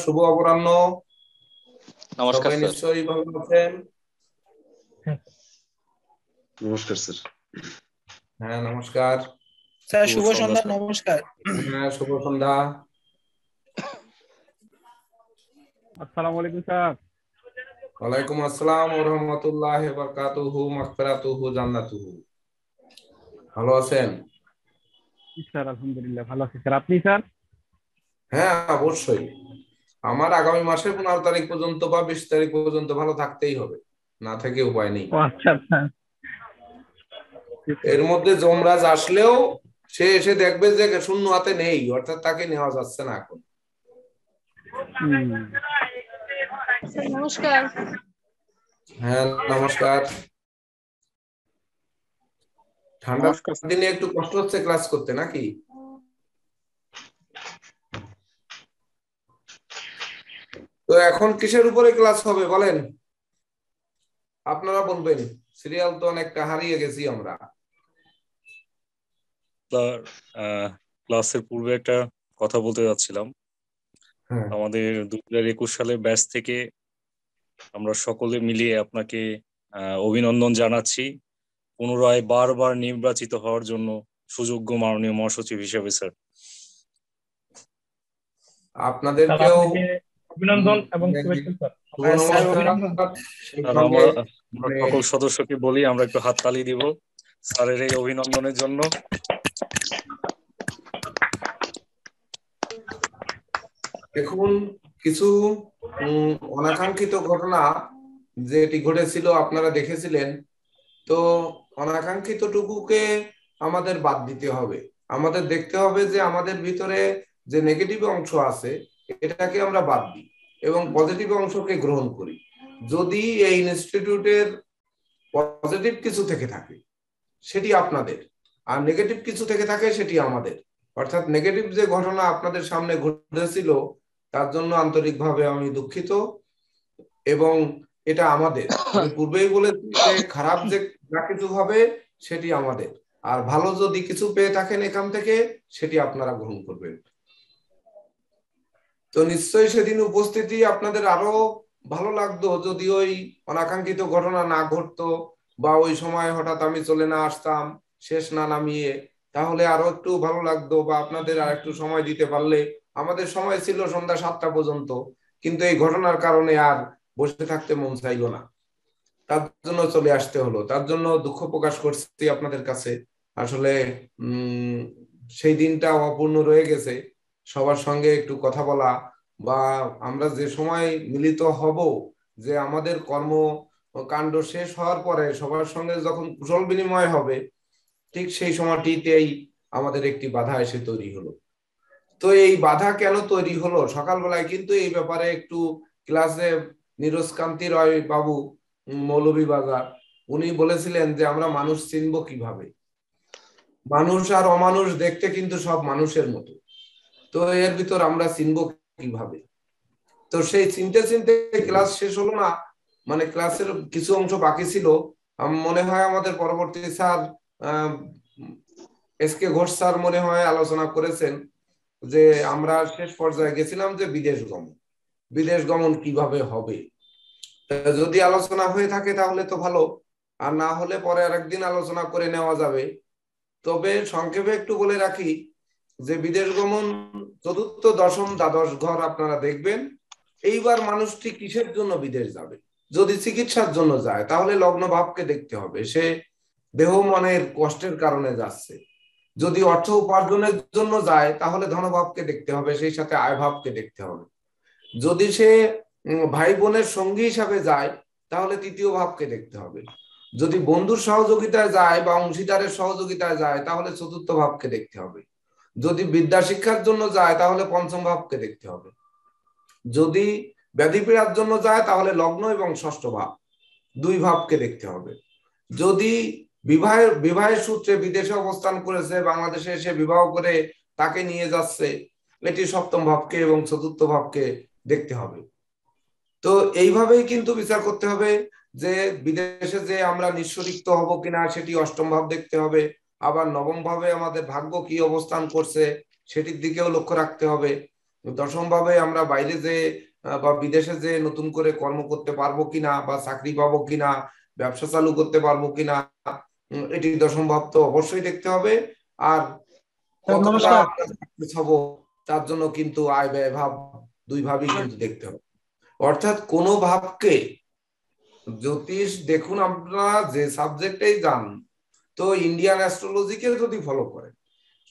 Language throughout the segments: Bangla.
শুভ অপরাহ্ন। নমস্কার সবাই স্যার। নিশ্চয়ই ভালো আছেন। নমস্কার স্যার। হ্যাঁ নমস্কার স্যার, শুভ শুভ সন্ধ্যা সন্ধ্যা। স্যার। নমস্কার। হ্যাঁ শুভ সন্ধ্যা। আসসালামু আলাইকুম স্যার। ওয়ালাইকুম আসসালাম ওয়া রাহমাতুল্লাহি ওয়া বারাকাতুহু মাগফিরাতুহু জান্নাতুহু। ভালো আছেন? স্যার আলহামদুলিল্লাহ ভালো আছি স্যার। আপনি স্যার? হ্যাঁ অবশ্যই। আমার আগামী মাসের 15 তারিখ পর্যন্ত বা 20 তারিখ পর্যন্ত ভালো থাকতেই হবে, না থেকে উপায় নেই। ও আচ্ছা আচ্ছা। এর মধ্যে যমরাজ আসলেও সে এসে দেখবে যে শূন্য হাতে নেই, অর্থাৎ তাকে নেওয়া যাচ্ছে না এখন। স্যার নমস্কার। হ্যাঁ নমস্কার। ঠান্ডার নমস্কার স্যার। দিনে একটু কষ্ট হচ্ছে ক্লাস করতে নাকি? তো এখন কিসের উপরে ক্লাস হবে বলেন, আপনারা বলবেন। সিরিয়াল তো অনেকটা হারিয়ে গেছি আমরা। স্যার ক্লাসের পূর্বে একটা কথা বলতে যাচ্ছিলাম। হ্যাঁ আমাদের 2021 সালের ব্যাচ থেকে আমরা সকলে মিলিয়ে আপনাকে অভিনন্দন জানাচ্ছি পুনরায় বারবার নির্বাচিত হওয়ার জন্য সুযোগ্য মাননীয় মহাসচিব হিসেবে স্যার। আপনাদেরকেও অভিনন্দন এবং শুভেচ্ছা স্যার। শুভ স্যার, নমস্কার। অভিনন্দন। সেই স্যার সঙ্গে আমরা সকল সদস্যকে বলি আমরা একটু হাততালি দিব স্যারের এই অভিনন্দনের জন্য। দেখুন, কিছু অনাকাঙ্ক্ষিত ঘটনা যেটি ঘটেছিল আপনারা দেখেছিলেন, তো অনাকাঙ্ক্ষিত টুকুকে আমাদের বাদ দিতে হবে। আমাদের দেখতে হবে যে আমাদের ভিতরে যে নেগেটিভ অংশ আছে এটাকে আমরা বাদ দিই এবং পজিটিভ অংশকে গ্রহণ করি। যদি এই ইনস্টিটিউটের পজিটিভ কিছু থেকে থাকে সেটি আপনাদের, আর নেগেটিভ কিছু থেকে থাকে সেটি আমাদের। অর্থাৎ নেগেটিভ যে ঘটনা আপনাদের সামনে ঘটেছিল তার জন্য আন্তরিকভাবে আমি দুঃখিত, এবং এটা আমাদের। আমি পূর্বেই বলেছি যে খারাপ যে যা কিছু হবে সেটি আমাদের, আর ভালো যদি কিছু পেয়ে থাকেন এখান থেকে সেটি আপনারা গ্রহণ করবেন। তো নিশ্চয়ই সেদিন উপস্থিতি আপনাদের আরো ভালো লাগতো যদি ওই অনাকাঙ্ক্ষিত ঘটনা না ঘটতো, বা ওই সময় হঠাৎ আমি চলে না আসতাম শেষ না নামিয়ে, তাহলে আরো একটু ভালো লাগতো, বা আপনাদের আর একটু সময় দিতে পারলে। আমাদের সময় ছিল সন্ধ্যা 7টা পর্যন্ত, কিন্তু এই ঘটনার কারণে আর বসে থাকতে মন চাইলো না, তার জন্য চলে আসতে হলো। তার জন্য দুঃখ প্রকাশ করছি আপনাদের কাছে। আসলে সেই দিনটা অপূর্ণ রয়ে গেছে। সবার সঙ্গে একটু কথা বলা, বা আমরা যে সময় মিলিত হব, যে আমাদের কর্মকাণ্ড শেষ হওয়ার পরে সবার সঙ্গে যখন কুশল বিনিময় হবে, ঠিক সেই সময়টিতেই আমাদের একটি বাধা এসে তৈরি হলো। তো এই বাধা কেন তৈরি হলো? সকালবেলায় কিন্তু এই ব্যাপারে একটু ক্লাসে নীরজ কান্তি রয় বাবু, মৌলভীবাজার, উনি বলেছিলেন যে আমরা মানুষ চিনবো কিভাবে। মানুষ আর অমানুষ দেখতে কিন্তু সব মানুষের মতো, তো এর ভিতর আমরা চিনবো কিভাবে? তো সেই চিনতে চিনতে ক্লাস শেষ হলো না, মানে ক্লাসের কিছু অংশ বাকি ছিল। মনে হয় আমাদের পরবর্তী স্যার এসকে ঘোষ স্যার মনে হয় আলোচনা করেছেন যে আমরা শেষ পর্যায়ে গেছিলাম যে বিদেশ গমন কিভাবে হবে। যদি আলোচনা হয়ে থাকে তাহলে তো ভালো, আর না হলে পরে আরেকদিন আলোচনা করে নেওয়া যাবে। তবে সংক্ষেপে একটু বলে রাখি যে বিদেশ গমন চতুর্থ দশম দ্বাদশ ঘর আপনারা দেখবেন। এইবার মানুষটি কিসের জন্য বিদেশ যাবে? যদি চিকিৎসার জন্য যায় তাহলে লগ্ন ভাবকে দেখতে হবে, সে দেহ মনের কষ্টের কারণে যাচ্ছে। যদি অর্থ উপার্জনের জন্য যায় তাহলে ধনভাবকে দেখতে হবে, সেই সাথে আয় ভাবকে দেখতে হবে। যদি সে ভাই বোনের সঙ্গী হিসাবে যায় তাহলে তৃতীয় ভাবকে দেখতে হবে। যদি বন্ধুর সহযোগিতায় যায় বা অংশীদারের সহযোগিতায় যায় তাহলে চতুর্থ ভাবকে দেখতে হবে। যদি বিদ্যা শিক্ষার জন্য যায় তাহলে পঞ্চম ভাবকে দেখতে হবে। যদি ব্যাধি পীড়ার জন্য যায় তাহলে লগ্ন এবং ষষ্ঠ ভাব, দুই ভাবকে দেখতে হবে। যদি বিবাহের সূত্রে বিদেশে অবস্থান করেছে, বাংলাদেশে এসে বিবাহ করে তাকে নিয়ে যাচ্ছে, এটি সপ্তম ভাবকে এবং চতুর্থ ভাবকে দেখতে হবে। তো এইভাবেই কিন্তু বিচার করতে হবে যে বিদেশে যে আমরা নিঃস্বরিক্ত হব কিনা সেটি অষ্টম ভাব দেখতে হবে। আবার নবম ভাবে আমাদের ভাগ্য কি অবস্থান করছে সেটির দিকেও লক্ষ্য রাখতে হবে। দশম ভাবে আমরা বাইরে যে বা বিদেশে যে নতুন করে কর্ম করতে পারবো কিনা বা চাকরি পাবো কিনা, ব্যবসা চালু করতে পারবো কিনা, এটি দশম ভাব তো অবশ্যই দেখতে হবে। আর স্যার কতটা নমস্কার। আমরা success হবো তার জন্য কিন্তু আয় ব্যয় ভাব দুই ভাবেই কিন্তু দেখতে হবে। অর্থাৎ কোনো ভাবকে, জ্যোতিষ দেখুন আপনারা যে সাবজেক্টেই যান, তো ইন্ডিয়ান অ্যাস্ট্রোলজিকে যদি ফলো করেন,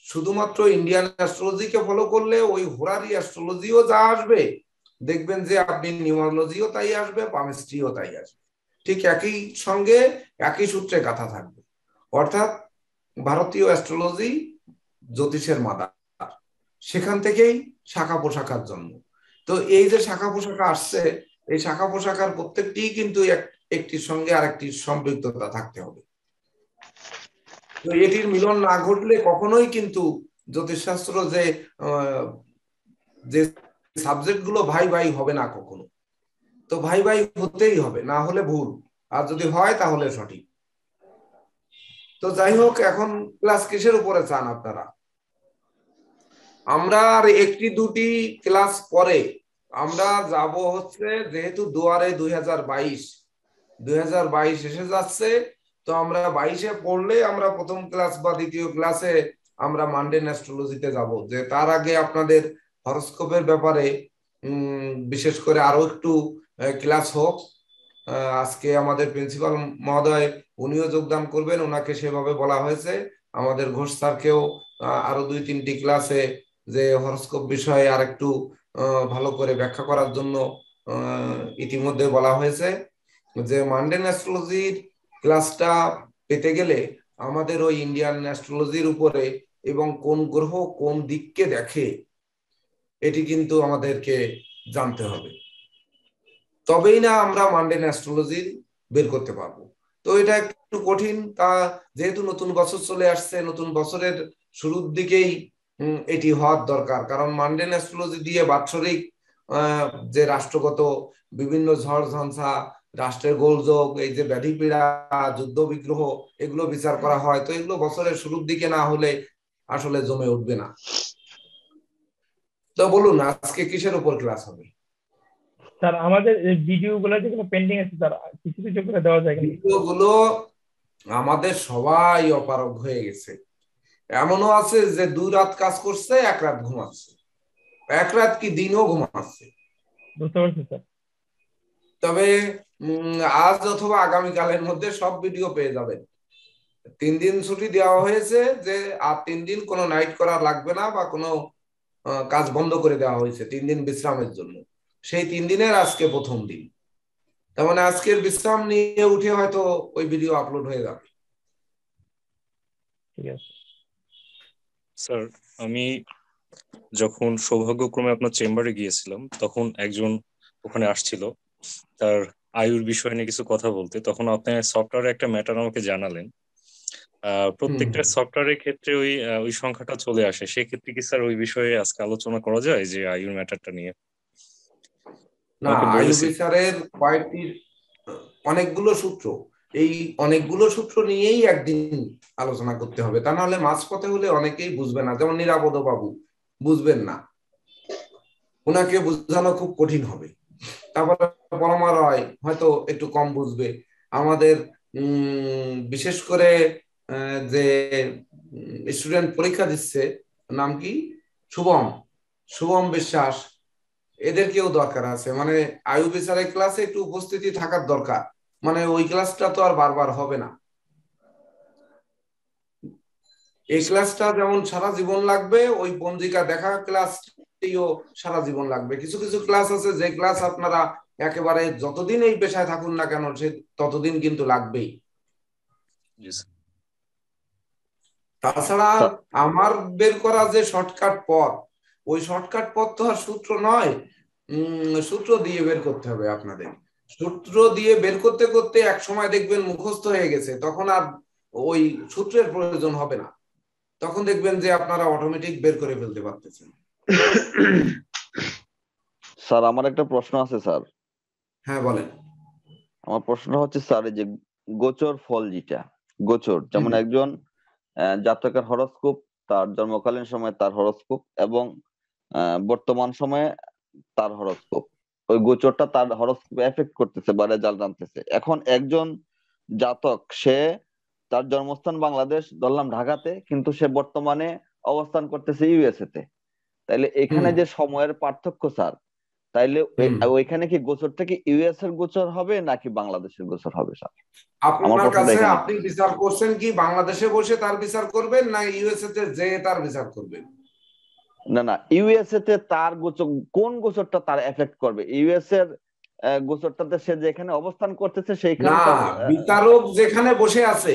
শুধুমাত্র ইন্ডিয়ান অ্যাস্ট্রোলজিকে ফলো করলে ওই হোরারি অ্যাস্ট্রোলজিও যা আসবে, দেখবেন যে আপনি নিউমারোলজিও তাই আসবে, পামিস্ট্রিও তাই আসবে, ঠিক একই সঙ্গে একই সূত্রে গাঁথা থাকবে। অর্থাৎ ভারতীয় অ্যাস্ট্রোলজি জ্যোতিষের মাদার, সেখান থেকেই শাখা পোশাখার জন্ম। তো এই যে শাখা পোশাখা আসছে, এই শাখা পোশাখার প্রত্যেকটি কিন্তু একটির সঙ্গে আরেকটির সম্পৃক্ততা থাকতে হবে। তো এটির মিলন না ঘটলে কখনোই কিন্তু জ্যোতিষশাস্ত্র যে সাবজেক্ট গুলো ভাই ভাই হবে না কখনো। তো ভাই ভাই হতেই হবে, না হলে ভুল, আর যদি হয় তাহলে সঠিক। তো যাই হোক, এখন ক্লাস কিসের উপরে চান আপনারা? আমরা আর একটি দুটি ক্লাস পরে আমরা যাব হচ্ছে, যেহেতু দুয়ারে 2022 এসে যাচ্ছে, তো আমরা 22-এ পড়লে আমরা প্রথম ক্লাস বা দ্বিতীয় ক্লাসে আমরা মান্ডেন অ্যাস্ট্রোলজিতে যাব। যে তার আগে আপনাদের হরোস্কোপের ব্যাপারে বিশেষ করে আরো একটু ক্লাস হোক। আজকে আমাদের প্রিন্সিপাল মহোদয় উনিও যোগদান করবেন, ওনাকে সেভাবে বলা হয়েছে। আমাদের ঘোষ স্যারকেও আরো 2-3টি ক্লাসে যে হরোস্কোপ বিষয়ে আর একটু ভালো করে ব্যাখ্যা করার জন্য ইতিমধ্যে বলা হয়েছে। যে মান্ডেন অ্যাস্ট্রোলজির ক্লাসটা পেতে গেলে আমাদের ওই ইন্ডিয়ান অ্যাস্ট্রোলজির উপরে এবং কোন গ্রহ কোন দিককে দেখে এটি কিন্তু আমাদেরকে জানতে হবে, তবেই না আমরা মান্ডেন অ্যাস্ট্রোলজি বের করতে পারবো। তো এটা একটু কঠিন, তা যেহেতু নতুন বছর চলে আসছে, নতুন বছরের শুরুর দিকেই এটি হওয়ার দরকার। কারণ মান্ডেন অ্যাস্ট্রোলজি দিয়ে বাৎসরিক যে রাষ্ট্রগত বিভিন্ন ঝড় ঝঞ্ঝা, রাষ্ট্রের গোলযোগ, এই যে ব্যাধি পীড়া, যুদ্ধ বিগ্রহ, এগুলো বিচার করা হয়। তো এগুলো বছরের শুরুর দিকে না হলে আসলে জমে উঠবে না। তো বলুন আজকে কিসের উপর ক্লাস হবে? স্যার আমাদের ভিডিও গুলো যেগুলো পেন্ডিং আছে স্যার, কিছু কিছু করে দেওয়া যায় কিনা? ভিডিওগুলো আমাদের সবাই অপারগ হয়ে গেছে। এমনও আছে যে 2 রাত কাজ করছে, 1 রাত ঘুমাচ্ছে, 1 রাত কি দিনও ঘুমাচ্ছে। বুঝতে পারছি স্যার। তবে আজ অথবা আগামীকালের মধ্যে সব ভিডিও পেয়ে যাবেন। 3 দিন ছুটি দেওয়া হয়েছে, যে আর 3 দিন কোনো নাইট করা লাগবে না বা কোনো কাজ বন্ধ করে দেওয়া হয়েছে 3 দিন বিশ্রামের জন্য। সেই 3 দিনের আজকে প্রথম দিন। তার মানে আজকের বিশ্রাম নিয়ে উঠে হয়তো ওই ভিডিও আপলোড হয়ে যাবে। ঠিক আছে স্যার, আমি যখন সৌভাগ্যক্রমে আপনার চেম্বারে গিয়েছিলাম, তখন একজন ওখানে আসছিল তার আয়ুর বিষয় নিয়ে কিছু কথা বলতে। তখন আপনি সফটওয়্যারে একটা ম্যাটার আমাকে জানালেন। প্রত্যেকটা সফটওয়্যারের ক্ষেত্রে ওই সংখ্যাটা চলে আসে। সেক্ষেত্রে কি স্যার ওই বিষয়ে আজকে আলোচনা করা যায়, যে আয়ুর ম্যাটারটা নিয়ে? না, আমাকে আয়ু বলেছিল। বিচারের কয়েকটি অনেকগুলো সূত্র, এই অনেকগুলো সূত্র নিয়েই একদিন আলোচনা করতে হবে, তা নাহলে মাঝপথে হলে অনেকেই বুঝবে না। যেমন নিরাপদ বাবু বুঝবেন না, ওনাকে বোঝানো খুব কঠিন হবে। তারপরে পরমা রয় হয়তো একটু কম বুঝবে। আমাদের বিশেষ করে যে স্টুডেন্ট পরীক্ষা দিচ্ছে, নাম কি, শুভম, শুভম বিশ্বাস, এদেরকেও দরকার আছে। মানে আয়ু বিচারের ক্লাসে একটু উপস্থিতি থাকার দরকার। মানে ওই ক্লাসটা তো আর বারবার হবে না। এই ক্লাসটা যেমন সারা জীবন লাগবে, ওই পঞ্জিকা দেখা ক্লাসটিও সারা জীবন লাগবে। কিছু কিছু ক্লাস আছে যে ক্লাস আপনারা একেবারে যতদিন এই পেশায় থাকুন না কেন সে ততদিন কিন্তু লাগবেই। জি স্যার। তাছাড়া আমার বের করা যে শর্টকাট পথ, ওই শর্টকাট পথ তো আর সূত্র নয়, সূত্র দিয়ে বের করতে হবে আপনাদের। সূত্র দিয়ে বের করতে করতে এক সময় দেখবেন মুখস্থ হয়ে গেছে, তখন আর ওই সূত্রের প্রয়োজন হবে না। তখন দেখবেন যে আপনারা অটোমেটিক বের করে ফেলতে পারতেছেন। স্যার আমার একটা প্রশ্ন আছে স্যার। হ্যাঁ বলেন। আমার প্রশ্নটা হচ্ছে স্যার, এই যে গোচর ফল, যেটা গোচর, যেমন একজন জাতকের হরোস্কোপ, তার জন্মকালীন সময় তার হরোস্কোপ, এবং বর্তমান সময়ে তার হরোস্কোপ, ওই গোচরটা তার হরোস্কোপে এফেক্ট করতেছে বা রেজাল্ট আনতেছে। এখন একজন জাতক, সে তার জন্মস্থান বাংলাদেশ, ধরলাম ঢাকাতে, কিন্তু সে বর্তমানে অবস্থান করতেছে ইউএসএ তে। তাইলে এখানে হুম যে সময়ের পার্থক্য স্যার, তাইলে হুম ওইখানে কি গোচরটা কি ইউএস এর গোচর হবে নাকি বাংলাদেশের গোচর হবে স্যার? আমার আপনার প্রশ্নটা কাছে এখানে। আপনি বিচার করছেন কি বাংলাদেশে বসে তার বিচার করবেন না ইউএসএ তে যে তার বিচার করবেন? না না, ইউএসএ তে তার গোচর, কোন গোচরটা তার এফেক্ট করবে? ইউএস এর গোচরটাতে সে যেখানে অবস্থান করতেছে না, সেইখানকার বিচারক যেখানে বসে আছে,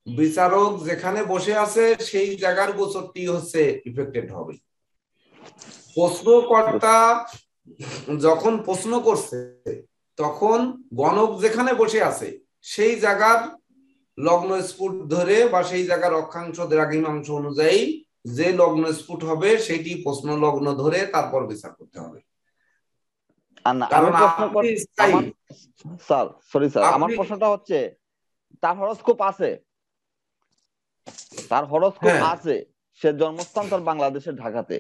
বিচারক যেখানে বসে আছে সেই জায়গার গোচরটি হচ্ছে ইফেক্টেড হবে। প্রশ্নকর্তা যখন প্রশ্ন করছে তখন গণক যেখানে বসে আছে সেই জায়গার লগ্ন স্ফুট ধরে বা সেই জায়গার অক্ষাংশ দ্রাঘিমাংশ অনুযায়ী যে লগ্ন স্ফুট হবে সেটি প্রশ্ন লগ্ন ধরে তারপর বিচার করতে হবে। আর না, আমি কারণ প্রশ্ন আপনি স্থায়ী, আমার স্যার, সরি স্যার, আমার আপনি প্রশ্নটা হচ্ছে তার হরোস্কোপ আছে, তার হরোস্কোপ হ্যাঁ আছে, সে জন্মস্থান তার বাংলাদেশের ঢাকাতে,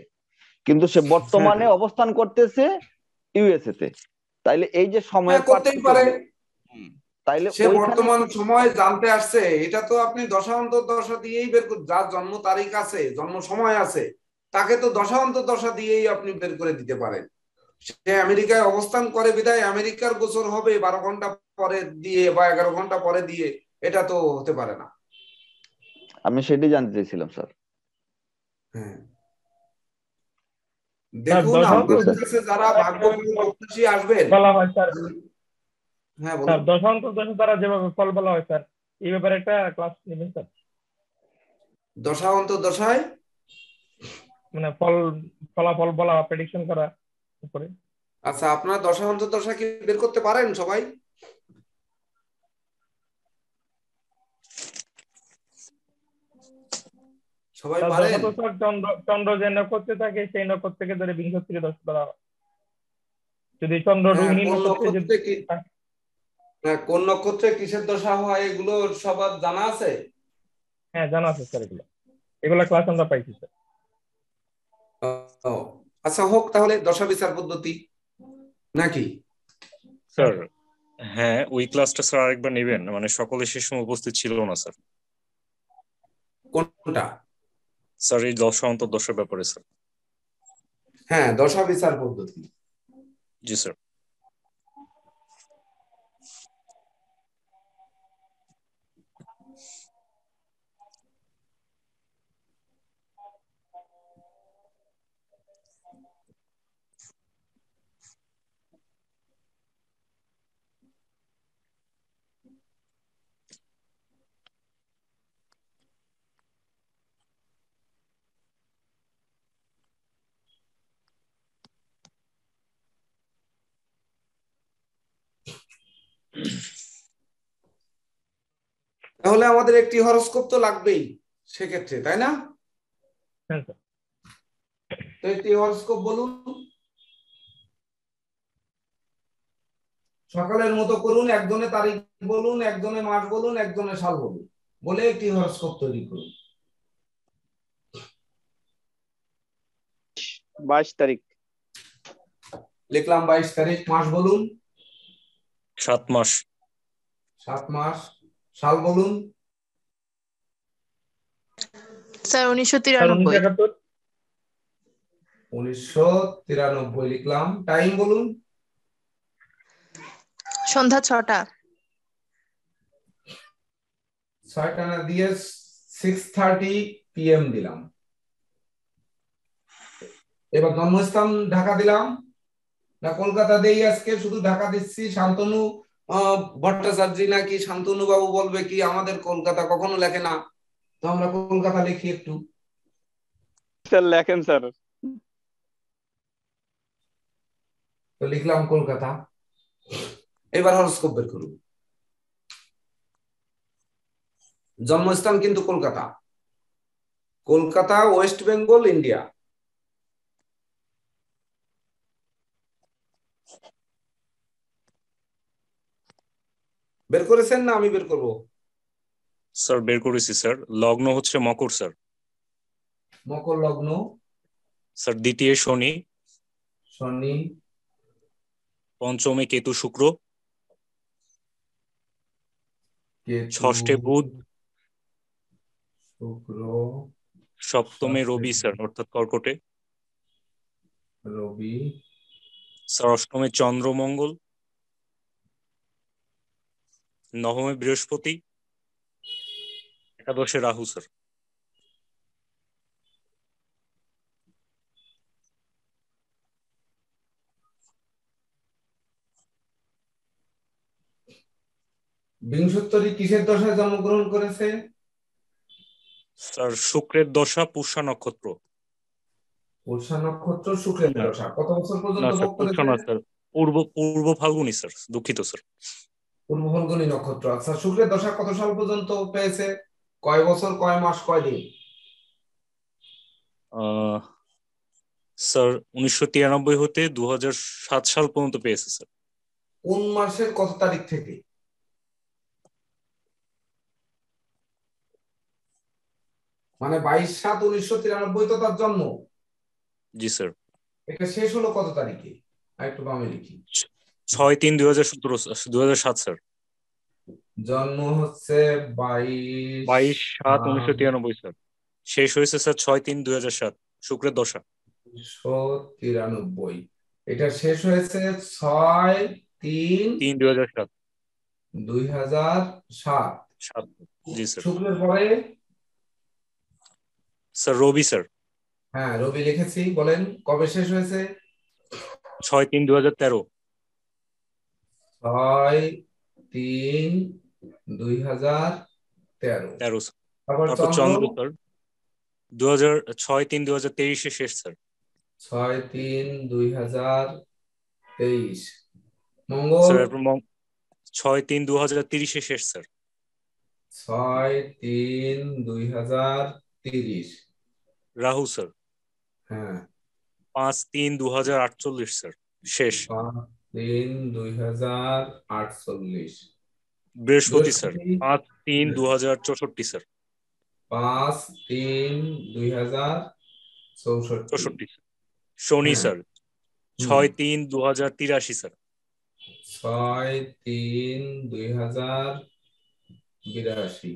কিন্তু সে হ্যাঁ বর্তমানে অবস্থান করতেছে ইউএসএ তে। তাইলে এই যে সময়ের হ্যাঁ করতেই পার্থক্য, পারে। তাইলে সে ওইখানে বর্তমান কি সময় জানতে আসছে, এটা তো আপনি দশান্তর দশা দিয়েই বের করে, যার জন্ম তারিখ আছে জন্ম সময় আছে তাকে তো দশান্তর দশা দিয়েই আপনি বের করে দিতে পারেন। সে আমেরিকায় অবস্থান করে বিধায় আমেরিকার গোচর হবে 12 ঘন্টা পরে দিয়ে বা 11 ঘন্টা পরে দিয়ে, এটা তো হতে পারে না। আমি সেটাই জানতে চাইছিলাম স্যার। হ্যাঁ স্যার দেখুন থ্যাংক ইউ আপনাদের স্যার। কাছে যারা ভাগ্যবান প্রত্যাশী আসবেন, বলা হয় স্যার, হ্যাঁ স্যার বলুন। দশান্তর দশা দ্বারা যেভাবে ফল বলা হয় স্যার, এই ব্যাপারে একটা ক্লাস নেবেন স্যার। দশা অন্তর্দশায় মানে ফলাফল বলা, প্রেডিকশন করা উপরে। আচ্ছা, আপনারা দশা অন্তর্দশা কি বের করতে পারেন সবাই? সবাই তার পারেন? দশা তো স্যার চন্দ্র যে নক্ষত্রে থাকে সেই নক্ষত্র থেকে ধরে বিংশতিকে দশা ধরা হয়। যদি চন্দ্র হ্যাঁ রোহিণী কোন নক্ষত্রে যদি নক্ষত্রে কি, হ্যাঁ কোন নক্ষত্রে কিসের দশা হয় এগুলো সবার জানা আছে? হ্যাঁ জানা আছে স্যার, এগুলা ক্লাস আমরা পাইছি স্যার। ও, আচ্ছা হোক তাহলে দশা বিচার পদ্ধতি নাকি? স্যার হ্যাঁ, ওই ক্লাসটা স্যার আরেকবার নেবেন, মানে সকলে সে সময় উপস্থিত ছিল না স্যার। কোনটা? স্যার এই দশা অন্তর্দশার ব্যাপারে স্যার। হ্যাঁ দশা বিচার পদ্ধতি। জি স্যার। তাহলে আমাদের একটি হরোস্কোপ তো লাগবেই সেক্ষেত্রে, তাই না? হ্যাঁ স্যার। তো একটি হরোস্কোপ বলুন, সকালের মতো করুন, একজনে তারিখ বলুন, একজনে মাস বলুন, একজনে সাল বলুন, বলে একটি হরোস্কোপ তৈরি করুন। 22 তারিখ। লিখলাম 22 তারিখ। মাস বলুন। 7 মাস। 7 মাস। সাল বলুন। Sir sir 1993। 1971। 1993 লিখলাম। টাইম বলুন। সন্ধ্যা 6টা। 6টা না দিয়ে 6:30 PM দিলাম। এবার জন্মস্থান ঢাকা দিলাম না কলকাতা দেই? আজকে শুধু ঢাকা দিচ্ছি। শান্তনু ভট্টাচার্য নাকি শান্তনু বাবু বলবে কি আমাদের কলকাতা কখনো লেখে না, তো আমরা কলকাতা লিখি একটু। স্যার লেখেন স্যার। তো লিখলাম কলকাতা। এবার হরোস্কোপ বের করুন। জন্মস্থান কিন্তু কলকাতা, কলকাতা ওয়েস্ট বেঙ্গল ইন্ডিয়া। বের করেছেন না আমি বের করব? স্যার বের করেছি স্যার। লগ্ন হচ্ছে মকর স্যার। মকর লগ্ন। স্যার দ্বিতীয় শনি, শনি, পঞ্চমে কেতু শুক্র, কেতু, ষষ্ঠে বুধ, শুক্র, সপ্তমে ষষ্ঠে রবি স্যার অর্থাৎ কর্কটে, রবি, স্যার অষ্টমে চন্দ্র মঙ্গল, নবমে বৃহস্পতি, একাদশে রাহু স্যার। বিংশোত্তরী কিসের দশায় জন্মগ্রহণ করেছে? স্যার শুক্রের দশা, পুষ্যা নক্ষত্র। পুষা নক্ষত্র, শুক্রের না দশা। কত বছর না পর্যন্ত স্যার, ভোগ পুষ্যা করেছে? না স্যার, পূর্ব পূর্ব ফাল্গুনি স্যার, দুঃখিত স্যার। পূর্ব ফাল্গুনী নক্ষত্র। আচ্ছা, শুক্রের দশা কত সাল পর্যন্ত পেয়েছে? কয় বছর, কয় মাস, কয় দিন? স্যার 1993 হতে 2007 সাল পর্যন্ত পেয়েছে স্যার। কোন মাসের কত তারিখ থেকে? মানে 22/7/1993 তো তার জন্ম। জি স্যার। এটা শেষ হলো কত তারিখে? আর একটু বামে লিখি। 6/3/2017, 2007 স্যার। জন্ম হচ্ছে 22/7/1993 স্যার। শেষ হয়েছে স্যার 6/3/2007, শুক্রের দশা। 22/1993। এটা শেষ হয়েছে 6/3/2007। 3/2007। জি স্যার। শুক্রের পরে? স্যার রবি স্যার। হ্যাঁ, রবি লিখেছি। বলেন কবে শেষ হয়েছে? 6/3/2013। 6/3/2013। 13 স্যার। তারপর তারপর চন্দ্র? চন্দ্র স্যার 6/3/2023 শেষ স্যার। 6/3/2023। মঙ্গল? স্যার এরপর 6/3/2030 শেষ স্যার। 6/3/2030। রাহু স্যার হ্যাঁ। 5/3/2048 স্যার, শেষ। 5/3/2048। বৃহস্পতি স্যার বৃহস্পতি? 5/3/2064 স্যার। 5/3/2064। 64 শনি হ্যাঁ। Sir 6/3/2083 sir. 6/3/2082।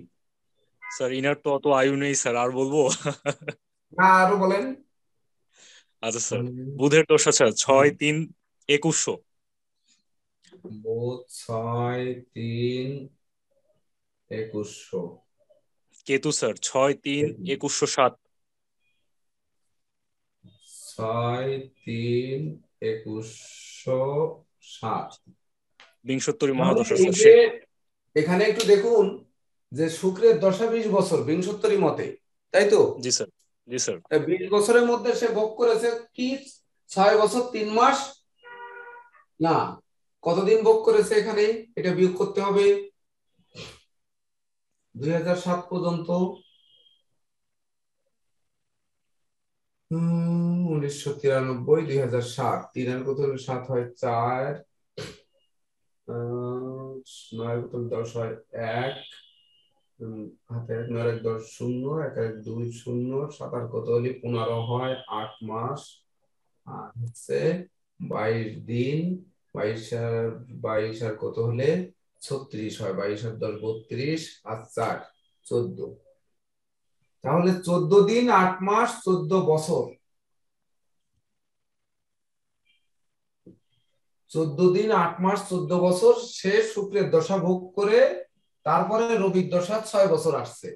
স্যার ইনার তো অত আয়ু নেই স্যার, আর বলবো? না, আরো বলেন। আচ্ছা স্যার, বুধের দশা স্যার 6/3/2100। বুধ 6/3/2100। কেতু স্যার 6/3/2107। 6/3/2107। বিংশোত্তরী তাহলে মহাদশা এই স্যার, যে শেষ। এখানে একটু দেখুন যে শুক্রের দশা 20 বছর বিংশোত্তরী মতে, তাই তো? জি স্যার। জি স্যার। 20 বছরের মধ্যে সে ভোগ করেছে কি 6 বছর 3 মাস? না, কতদিন ভোগ করেছে এখানে? এটা বিয়োগ করতে হবে। 2007 পর্যন্ত। 1993, 2007। 3 এর বদলে 7 হয় 4, 9 বদলে 10 হয় 1, হাতে 1 9 1 10 0, 1 1 2 0, 7 আর কত হলে 15 হয় 8 মাস, আর হচ্ছে 22 দিন। 22 আর কত হলে 36 হয়, 22 আর 10 32, আর 4 14। তাহলে 14 দিন 8 মাস 14 বছর। 14 দিন 8 মাস 14 বছর সে শুক্রের দশা ভোগ করে তারপরে রবির দশা 6 বছর আসছে।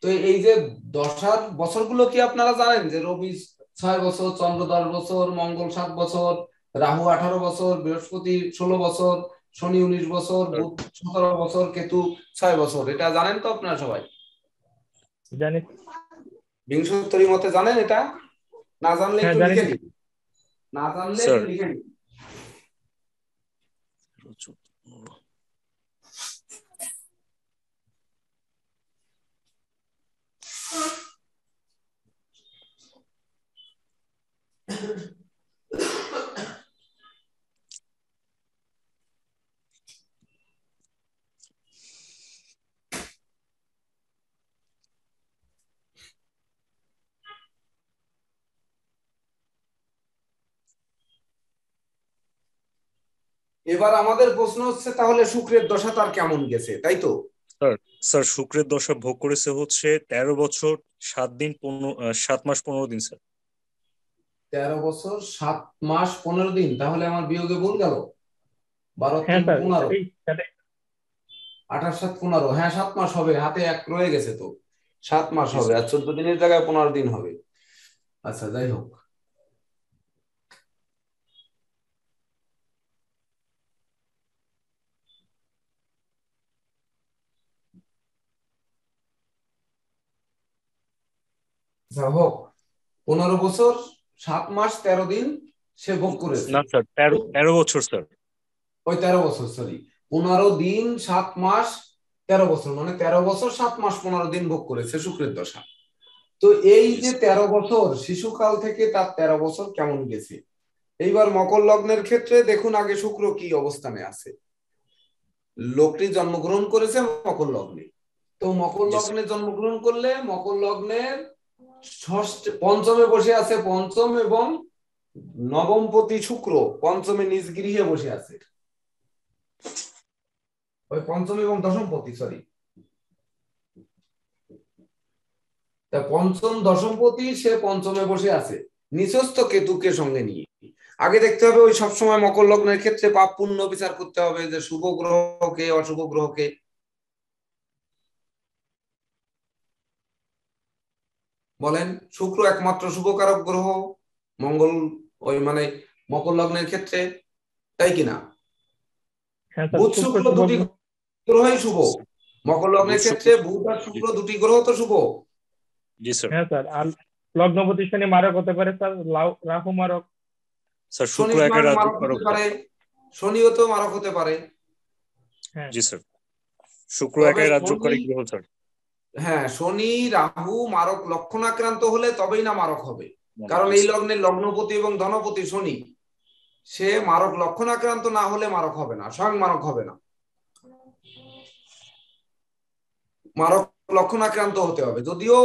তো এই যে দশার বছরগুলো কি আপনারা জানেন যে রবি 6 বছর, চন্দ্র 10 বছর, মঙ্গল 7 বছর, রাহু 18 বছর, বৃহস্পতি 16 বছর, শনি 19 বছর, বুধ 17 বছর, কেতু 6 বছর। এটা জানেন তো আপনারা সবাই? জানি। বিংশোত্তরী মতে জানেন এটা? না জানলে হ্যাঁ একটু জানি। লিখে নিন। না জানলে স্যার লিখে নিন। এবার আমাদের প্রশ্ন হচ্ছে তাহলে শুক্রের দশা তার কেমন গেছে, তাই তো? স্যার শুক্রের দশা ভোগ করেছে হচ্ছে 13 বছর 7 দিন 7 মাস 15 দিন স্যার। 13 বছর 7 মাস 15 দিন, তাহলে আমার বিয়োগে ভুল গেল। 12 হ্যাঁ 3 স্যার 15, সেটাই 28 7 15, হ্যাঁ 7 মাস হবে, হাতে 1 রয়ে গেছে তো, 7 মাস জি হবে, স্যার। আর 14 দিনের জায়গায় 15 দিন হবে। আচ্ছা যাই হোক, আচ্ছা হোক, 15 বছর 7 মাস 13 দিন সে ভোগ করেছে। না স্যার 13 বছর স্যার। ওই 13 বছর, সরি, 15 দিন 7 মাস 13 বছর, মানে 13 বছর 7 মাস 15 দিন ভোগ করেছে শুক্রের দশা। তো এই জি যে স্যার। 13 বছর শিশুকাল থেকে তার 13 বছর কেমন গেছে, এইবার মকর লগ্নের ক্ষেত্রে দেখুন আগে শুক্র কি অবস্থানে আছে। লোকটি জন্মগ্রহণ করেছে মকর লগ্নে, তো মকর জি স্যার। লগ্নে জন্মগ্রহণ করলে মকর লগ্নের পঞ্চমে বসে আছে, পঞ্চম এবং নবমপতি শুক্র পঞ্চমে নিজ গৃহে বসে আছে, ওই পঞ্চম এবং দশমপতি, সরি, তা পঞ্চম দশমপতি সে পঞ্চমে বসে আছে নিচস্থ কেতুকে সঙ্গে নিয়ে। আগে দেখতে হবে ওই সবসময় মকর লগ্নের ক্ষেত্রে পাপ পুণ্য বিচার করতে হবে, যে শুভ গ্রহকে অশুভ গ্রহকে। বলেন, শুক্র একমাত্র শুভকারক গ্রহ মঙ্গল, ওই মানে মকর লগ্নের ক্ষেত্রে, তাই কিনা? হ্যাঁ স্যার বুধ শুক্র শুক্র শুভ দুটি গ্রহই শুভ, মকর লগ্নের বুধ শুক্র। ক্ষেত্রে বুধ আর শুক্র দুটি গ্রহ তো শুভ। জি স্যার। হ্যাঁ স্যার, আর লগ্নপতি শনি মারক হতে পারে স্যার, রাহু মারক। স্যার শনি শুক্র একের রাজ্য মারক হতে কারক। পারে, শনিও তো মারক হতে পারে। হ্যাঁ জি স্যার, শুক্র তবে একের শনি, রাজ্যকারী গ্রহ স্যার। হ্যাঁ শনি রাহু মারক লক্ষণাক্রান্ত হলে তবেই না মারক হবে, কারণ জি এই স্যার। লগ্নের লগ্নপতি এবং ধনপতি শনি, সে মারক লক্ষণাক্রান্ত না হলে মারক হবে না, স্বয়ং মারক হবে না, মারক লক্ষণাক্রান্ত হতে হবে। যদিও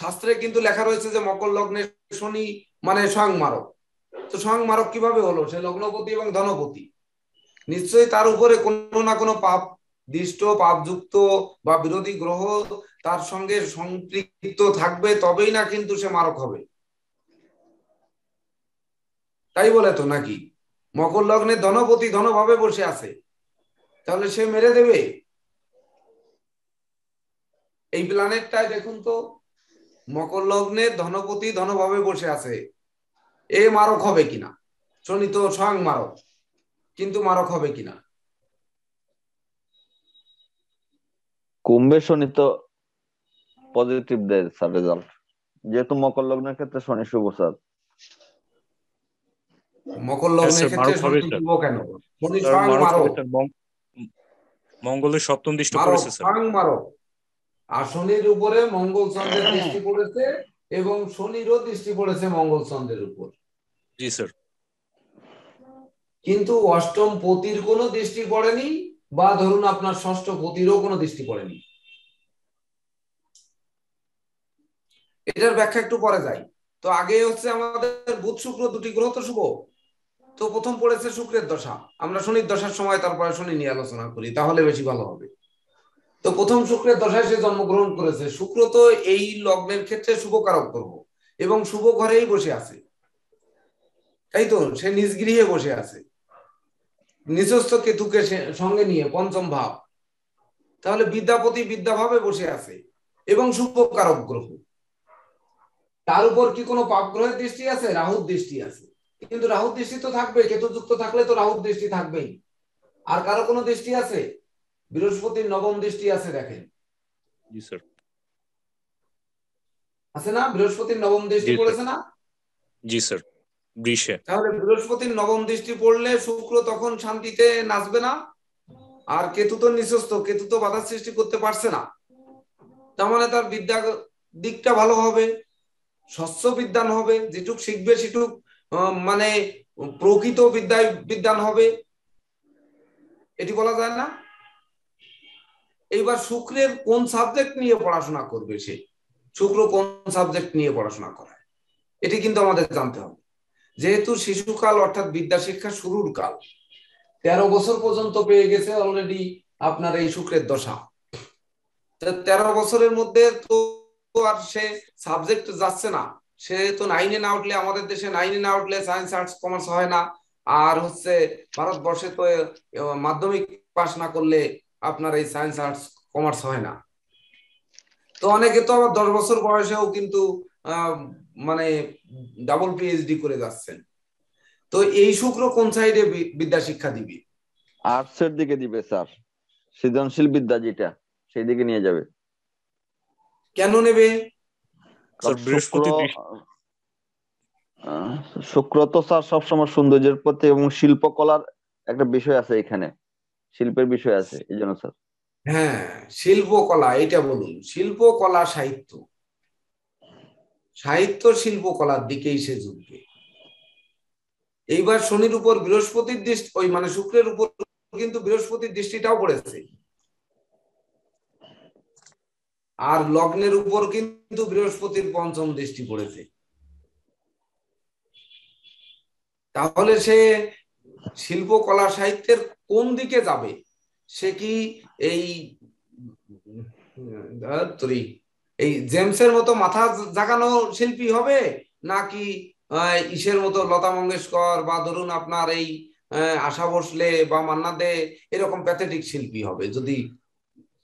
শাস্ত্রে কিন্তু লেখা রয়েছে যে মকর লগ্নে শনি মানে স্বয়ং মারক, তো স্বয়ং মারক কিভাবে হলো? সে লগ্নপতি এবং ধনপতি, নিশ্চয়ই তার উপরে কোনো না কোনো পাপ দৃষ্ট পাপযুক্ত বা বিরোধী গ্রহ তার সঙ্গে সম্পৃক্ত থাকবে, তবেই না কিন্তু সে মারক হবে, তাই বলে তো নাকি? মকর লগ্নে ধনপতি ধনভাবে বসে আছে, তাহলে সে মেরে দেবে? এই প্ল্যানেটটায় দেখুন তো, মকর লগ্নে ধনপতি ধনভাবে বসে আছে, এ মারক হবে কিনা? শনি তো স্বয়ং মারক, কিন্তু মারক হবে কিনা? কুম্ভের শনি তো পজিটিভ দেয় স্যার রেজাল্ট, যেহেতু মকর লগ্নের ক্ষেত্রে শনি শুভ স্যার। মকর হ্যাঁ লগ্নের স্যার, ক্ষেত্রে মারক হবে শনি স্যার। শুভ কেন? শনি স্যার স্বয়ং মারক হবে মারক, স্যার। মঙ্গলের সপ্তম দৃষ্টি মারক পড়েছে স্যার। স্বয়ং মারক, আর শনির উপরে মঙ্গল চন্দ্রের দৃষ্টি পড়েছে, এবং শনিরও দৃষ্টি পড়েছে মঙ্গল চন্দ্রের উপর, জি স্যার। কিন্তু অষ্টম পতির কোনো দৃষ্টি পড়েনি, বা ধরুন আপনার ষষ্ঠ পতিরও কোনো দৃষ্টি পড়েনি। এটার ব্যাখ্যা একটু পরে যাই। তো আগে হচ্ছে আমাদের বুধ শুক্র দুটি গ্রহ তো শুভ, তো প্রথম পড়েছে শুক্রের দশা, আমরা শনির দশার সময় তারপরে শনি নিয়ে আলোচনা করি, তাহলে বেশি ভালো হবে। তো প্রথম শুক্রের দশায় সে জন্মগ্রহণ করেছে। শুক্র তো এই লগ্নের ক্ষেত্রে শুভকারক গ্রহ এবং শুভ ঘরেই বসে আছে, তাই তো? সে নিজ গৃহে বসে আছে নিচস্থ কেতুকে সঙ্গে নিয়ে, পঞ্চম ভাব, তাহলে বিদ্যাপতি বিদ্যাভাবে বসে আছে এবং শুভকারক গ্রহ। তার উপর কি কোনো পাপ গ্রহের দৃষ্টি আছে? রাহুর দৃষ্টি আছে, কিন্তু রাহুর দৃষ্টি তো থাকবে, কেতুযুক্ত থাকলে তো রাহুর দৃষ্টি থাকবেই। আর কারো কোনো দৃষ্টি আছে? বৃহস্পতির নবম দৃষ্টি আছে, দেখেন, জি স্যার। আছে না? বৃহস্পতির নবম দৃষ্টি জি স্যার। পড়েছে না? জি স্যার, বৃষে। তাহলে বৃহস্পতির নবম দৃষ্টি পড়লে শুক্র তখন শান্তিতে নাচবে না, আর কেতু তো নিচস্থ, কেতু তো বাধা সৃষ্টি করতে পারছে না, তার মানে তার বিদ্যা দিকটা ভালো হবে, স্বচ্ছ বিদ্যান হবে, যেটুক শিখবে সেটুক মানে প্রকৃত বিদ্যান হবে, এটি বলা যায় না? এইবার শুক্রের কোন সাবজেক্ট নিয়ে পড়াশোনা করবে সে, শুক্র কোন সাবজেক্ট নিয়ে পড়াশোনা করায়, এটি কিন্তু আমাদের জানতে হবে। যেহেতু শিশুকাল অর্থাৎ বিদ্যা শিক্ষা শুরুর কাল, 13 বছর পর্যন্ত পেয়ে গেছে অলরেডি আপনার এই শুক্রের দশা। 13 বছরের মধ্যে তো আর সে সাবজেক্ট যাচ্ছে না, সে তো 9-এ না উঠলে, আমাদের দেশে 9-এ না উঠলে সায়েন্স আর্টস কমার্স হয় না। আর হচ্ছে ভারতবর্ষে তো মাধ্যমিক পাস না করলে আপনার এই সায়েন্স আর্টস কমার্স হয় না। তো অনেকে তো আবার 10 বছর বয়সেও কিন্তু মানে ডাবল পিএইচডি করে যাচ্ছেন। তো এই শুক্র কোন সাইডে বিদ্যা শিক্ষা দিবে? আর্টস এর দিকে দিবে স্যার, সৃজনশীল বিদ্যা যেটা সেই দিকে নিয়ে যাবে। কেন নেবে? শুক্র তো স্যার সবসময় সৌন্দর্যের প্রতি এবং শিল্পকলার একটা বিষয় আছে, এখানে শিল্পের বিষয় আছে, এই জন্য স্যার। হ্যাঁ, শিল্পকলা, এটা বলুন, শিল্পকলা সাহিত্য, সাহিত্য শিল্পকলার দিকেই সে ঝুঁকবে। এইবার শনির উপর বৃহস্পতির দৃষ্টি, ওই মানে শুক্রের উপর কিন্তু বৃহস্পতির দৃষ্টিটাও পড়েছে, আর লগ্নের উপর কিন্তু বৃহস্পতির পঞ্চম দৃষ্টি পড়েছে। তাহলে সে শিল্পকলা সাহিত্যের কোন দিকে যাবে? সে কি এই এই জেমসের মতো মাথা জাগানো শিল্পী হবে, নাকি ইসের মতো লতা মঙ্গেশকর বা ধরুন আপনার এই আশা ভোসলে বা মান্না দে এরকম প্যাথেটিক শিল্পী হবে যদি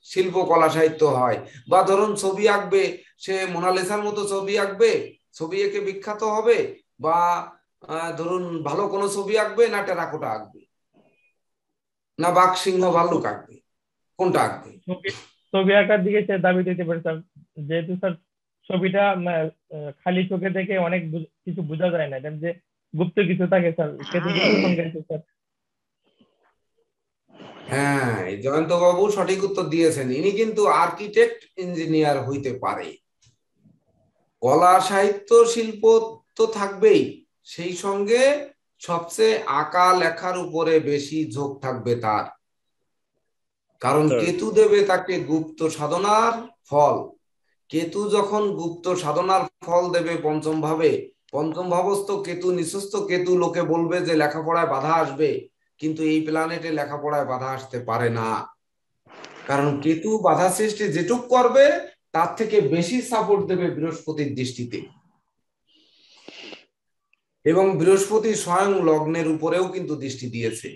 শিল্পকলা সাহিত্য হয়? বা ধরুন ছবি আঁকবে, সে মোনালিসার মতো ছবি আঁকবে, ছবি এঁকে বিখ্যাত হবে, বা ধরুন ভালো কোনো ছবি আঁকবে, না টেরাকোটা আঁকবে, না বাঘ সিংহ ভাল্লুক আঁকবে, কোনটা আঁকবে? ছবি আঁকার দিকে সে দাবি দিতে পারে স্যার, যেহেতু স্যার ছবিটা খালি চোখে দেখে অনেক কিছু বোঝা যায় না, যে গুপ্ত কিছু থাকে স্যার, স্যার। হ্যাঁ, জয়ন্ত বাবু সঠিক উত্তর দিয়েছেন। ইনি কিন্তু আর্কিটেক্ট ইঞ্জিনিয়ার হইতে পারে। কলা সাহিত্য শিল্প তো থাকবেই, সেই সঙ্গে সবচেয়ে আঁকা লেখার উপরে বেশি ঝোঁক থাকবে তার, কারণ কেতু দেবে তাকে গুপ্ত সাধনার ফল। কেতু যখন গুপ্ত সাধনার ফল দেবে পঞ্চম ভাবে, পঞ্চম ভাবস্থ কেতু, নিঃস্বস্থ কেতু, লোকে বলবে যে লেখাপড়ায় বাধা আসবে, কিন্তু এই প্ল্যানেটে লেখাপড়ায় বাধা আসতে পারে না, কারণ কেতু বাধা সৃষ্টি যেটুক করবে তার থেকে বেশি সাপোর্ট দেবে বৃহস্পতির দৃষ্টিতে, এবং বৃহস্পতি স্বয়ং লগ্নের উপরেও কিন্তু দৃষ্টি দিয়েছে,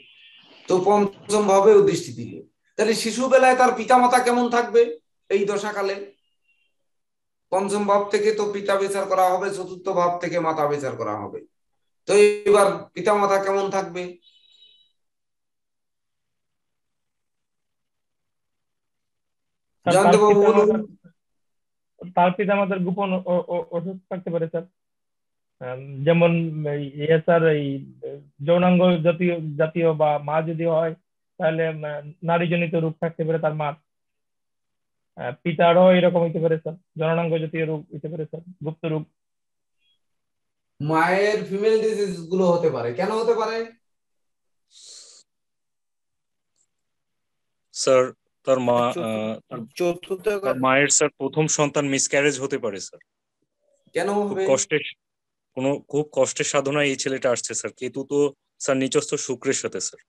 তো পঞ্চম ভাবেও দৃষ্টি দিল। তাহলে শিশু বেলায় তার পিতামাতা কেমন থাকবে এই দশাকালে? পঞ্চম ভাব থেকে তো পিতা বিচার করা হবে, চতুর্থ ভাব থেকে মাতা বিচার করা হবে, তো এবার পিতামাতা কেমন থাকবে? তার পিতামাতার গোপন অসুখ থাকতে পারে স্যার, যেমন স্যার এই যৌনাঙ্গ জাতীয় জাতীয় বা মা যদি হয় তাহলে নারীজনিত রোগ থাকতে পারে তার মা। পিতারও এরকম হইতে পারে স্যার, জননাঙ্গ জাতীয় রোগ হইতে পারে স্যার, গুপ্ত রোগ। মায়ের ফিমেল ডিজিজ গুলো হতে পারে, কেন হতে পারে স্যার? তার মা তার মায়ের স্যার প্রথম সন্তান মিসক্যারেজ হতে পারে স্যার। কেন হবে? খুব কষ্টের সাধনায় এই ছেলেটা আসছে স্যার। কেতু তো স্যার নিচস্থ শুক্রের সাথে স্যার।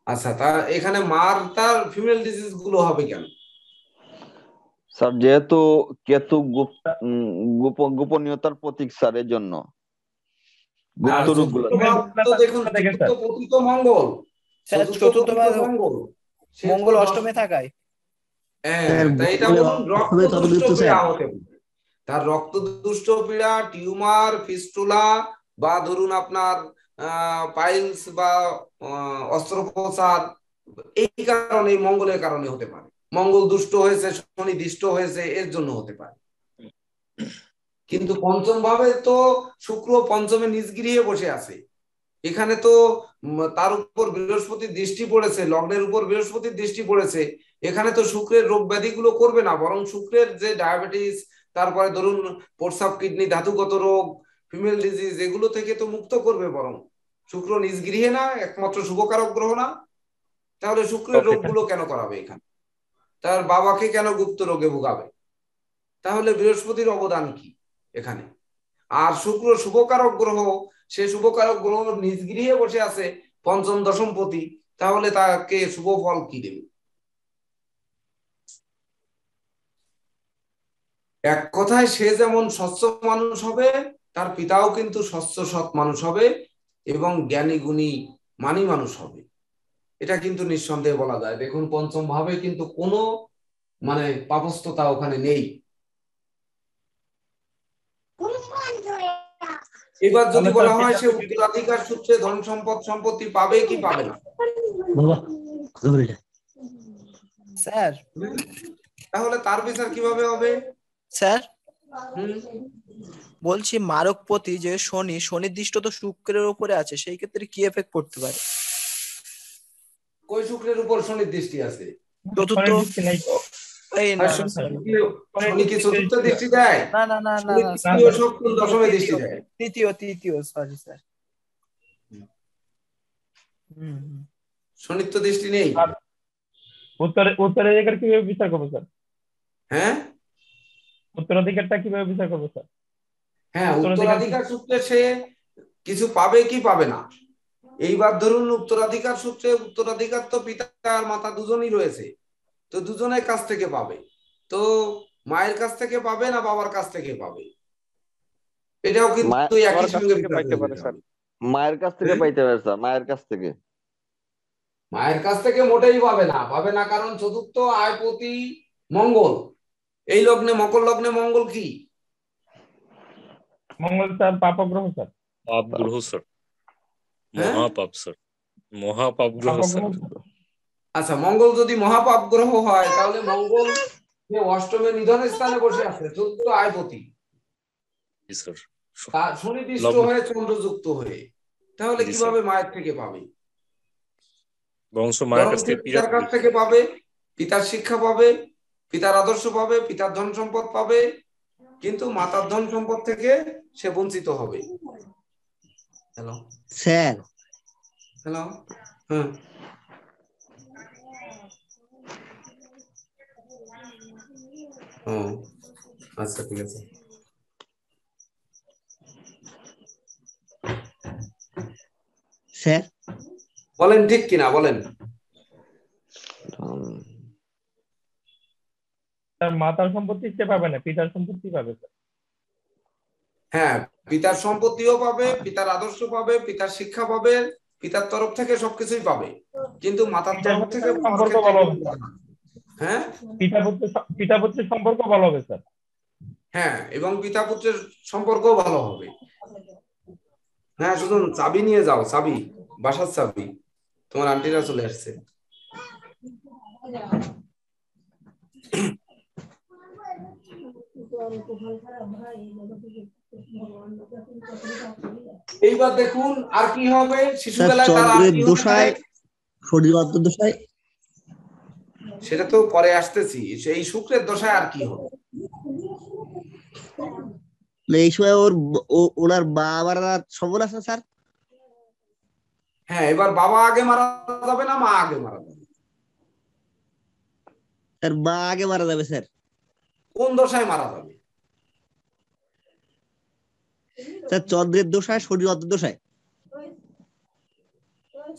আচ্ছা, তা এখানে মার তার ফিমেল ডিজিজ গুলো হবে কেন স্যার? যেহেতু কেতু গোপনীয়তার প্রতীক স্যার, এর জন্য গুপ্ত রূপগুলো। দেখুন চতুর্থ মঙ্গল, চতুর্থ মঙ্গল, মঙ্গল অষ্টমে থাকায় তাই এটা বলুন রক্তদুষ্ট পীড়া হতে পারে। তার রক্তদুষ্ট পীড়া, টিউমার, ফিস্টুলা, বা ধরুন আপনার পাইলস বা অস্ত্রোপচার, এই কারণে মঙ্গলের কারণে হতে পারে। মঙ্গল দুষ্ট হয়েছে, শনি দৃষ্ট হয়েছে, এর জন্য হতে পারে। কিন্তু পঞ্চম ভাবে তো শুক্র পঞ্চমে নিজ গৃহে বসে আছে, এখানে তো তার উপর বৃহস্পতির দৃষ্টি পড়েছে, লগ্নের উপর বৃহস্পতির দৃষ্টি পড়েছে, এখানে তো শুক্রের রোগ ব্যাধি গুলো করবে না, বরং শুক্রের যে ডায়াবেটিস, তারপরে ধরুন প্রস্রাব কিডনি ধাতুগত রোগ, ফিমেল ডিজিজ, এগুলো থেকে তো মুক্ত করবে। বরং শুক্র নিজ গৃহে না, একমাত্র শুভকারক গ্রহ না, তাহলে শুক্রের রোগগুলো কেন করাবে এখানে? তার বাবাকে কেন গুপ্ত রোগে ভোগাবে? তাহলে বৃহস্পতির অবদান কি এখানে? আর শুক্র শুভকারক গ্রহ, সে শুভকারক গ্রহ নিজ গৃহে বসে আছে, পঞ্চম দশমপতি, তাহলে তাকে শুভ ফল কি দেবে? এক কথায় সে যেমন স্বচ্ছ মানুষ হবে, তার পিতাও কিন্তু স্বচ্ছ সৎ মানুষ হবে এবং জ্ঞানী গুণী মানী মানুষ হবে, এটা কিন্তু নিঃসন্দেহে বলা যায়। দেখুন পঞ্চম ভাবে কিন্তু কোনো মানে পাপস্থতা ওখানে নেই। এবার যদি বলা হয় সে উত্তরাধিকার সূত্রে ধন সম্পদ সম্পত্তি পাবে কি পাবে না, স্যার তাহলে তার বিচার কিভাবে হবে? স্যার হুম, বলছি মারকপতি যে শনি, শনির দৃষ্টি তো শুক্রের উপরে আছে, সেই ক্ষেত্রে কি এফেক্ট পড়তে পারে? কই শুক্রের উপর শনির দৃষ্টি আছে? চতুর্থ শনির দৃষ্টি নাই তো। এই আর না না স্যার, শনি কি চতুর্থ দৃষ্টি দেয়? না না না না শনি না তৃতীয় সপ্তম দশমে দৃষ্টি দেয়। তৃতীয় তৃতীয় সরি স্যার। শনির তো দৃষ্টি নেই। আর উত্তরাধিকার কিভাবে বিচার করবো স্যার? হ্যাঁ উত্তরাধিকারটা কিভাবে বিচার করবো স্যার? হ্যাঁ, উত্তরাধিকার সূত্রে সে কিছু পাবে কি পাবে না। এইবার ধরুন উত্তরাধিকার সূত্রে উত্তরাধিকার তো পিতা আর মাতা দুজনই রয়েছে, তো দুজনের কাছ থেকে পাবে। তো মায়ের কাছ থেকে পাবে না বাবার কাছ থেকে পাবে, এটাও কিন্তু একই সঙ্গে পাইতে পারে স্যার। মায়ের কাছ থেকে পাইতে পারে স্যার, মায়ের কাছ থেকে। মায়ের কাছ থেকে মোটেই পাবে না, পাবে না, কারণ চতুর্থ আয়পতি মঙ্গল। এই লগ্নে মকর লগ্নে মঙ্গল কি? মঙ্গল স্যার পাপ গ্রহ স্যার। পাপ গ্রহ স্যার, মহাপাপ স্যার, মহাপাপ গ্রহ পাপ স্যার। গ্রহ। আচ্ছা, মঙ্গল যদি মহাপাপ গ্রহ হয় তাহলে মঙ্গল যে অষ্টমে নিধন স্থানে বসে আছে, চতুর্থ আয়পতি, জি স্যার। তার সুনির্দিষ্ট হয়ে চন্দ্রযুক্ত হয়ে, তাহলে জি কিভাবে মায়ের থেকে পাবে? বংশ মায়ের কাছ থেকে পিতার কাছ থেকে পাবে, পিতার শিক্ষা পাবে, পিতার আদর্শ পাবে, পিতার ধন সম্পদ পাবে, কিন্তু মাতার ধন সম্পদ থেকে সে বঞ্চিত হবে। হ্যালো স্যার হ্যালো হ্যাঁ, ও আচ্ছা ঠিক আছে। স্যার বলেন ঠিক কিনা বলেন। তার মাতার সম্পত্তি সে পাবে না, পিতার সম্পত্তি পাবে স্যার। হ্যাঁ, পিতার সম্পত্তিও পাবে, পিতার আদর্শ পাবে, পিতার শিক্ষা পাবে, পিতার তরফ থেকে সবকিছুই পাবে, কিন্তু মাতার তরফ থেকে সম্পর্ক ভালো হবে। হ্যাঁ পিতা পুত্রের সম্পর্ক ভালো হবে স্যার। হ্যাঁ, এবং পিতা পুত্রের সম্পর্কও ভালো হবে। হ্যাঁ, শুধু চাবি নিয়ে যাও, চাবি, বাসার চাবি, তোমার আন্টিরা চলে আসছে। এইবার দেখুন আর কি হবে শিশুবেলায় তার আর কি দশায়, শরীর অন্তর্দশায়, সেটা তো পরে আসতেছি। সেই শুক্রের দশায় আর কি হবে? এই সময় ওনার বাবার সম্বল আছে স্যার। হ্যাঁ, এবার বাবা আগে মারা যাবে না মা আগে মারা যাবে? স্যার মা আগে মারা যাবে স্যার। কোন দশায় মারা যাবে? স্যার চন্দ্রের দশায়, শরীর অন্তর্দশায়।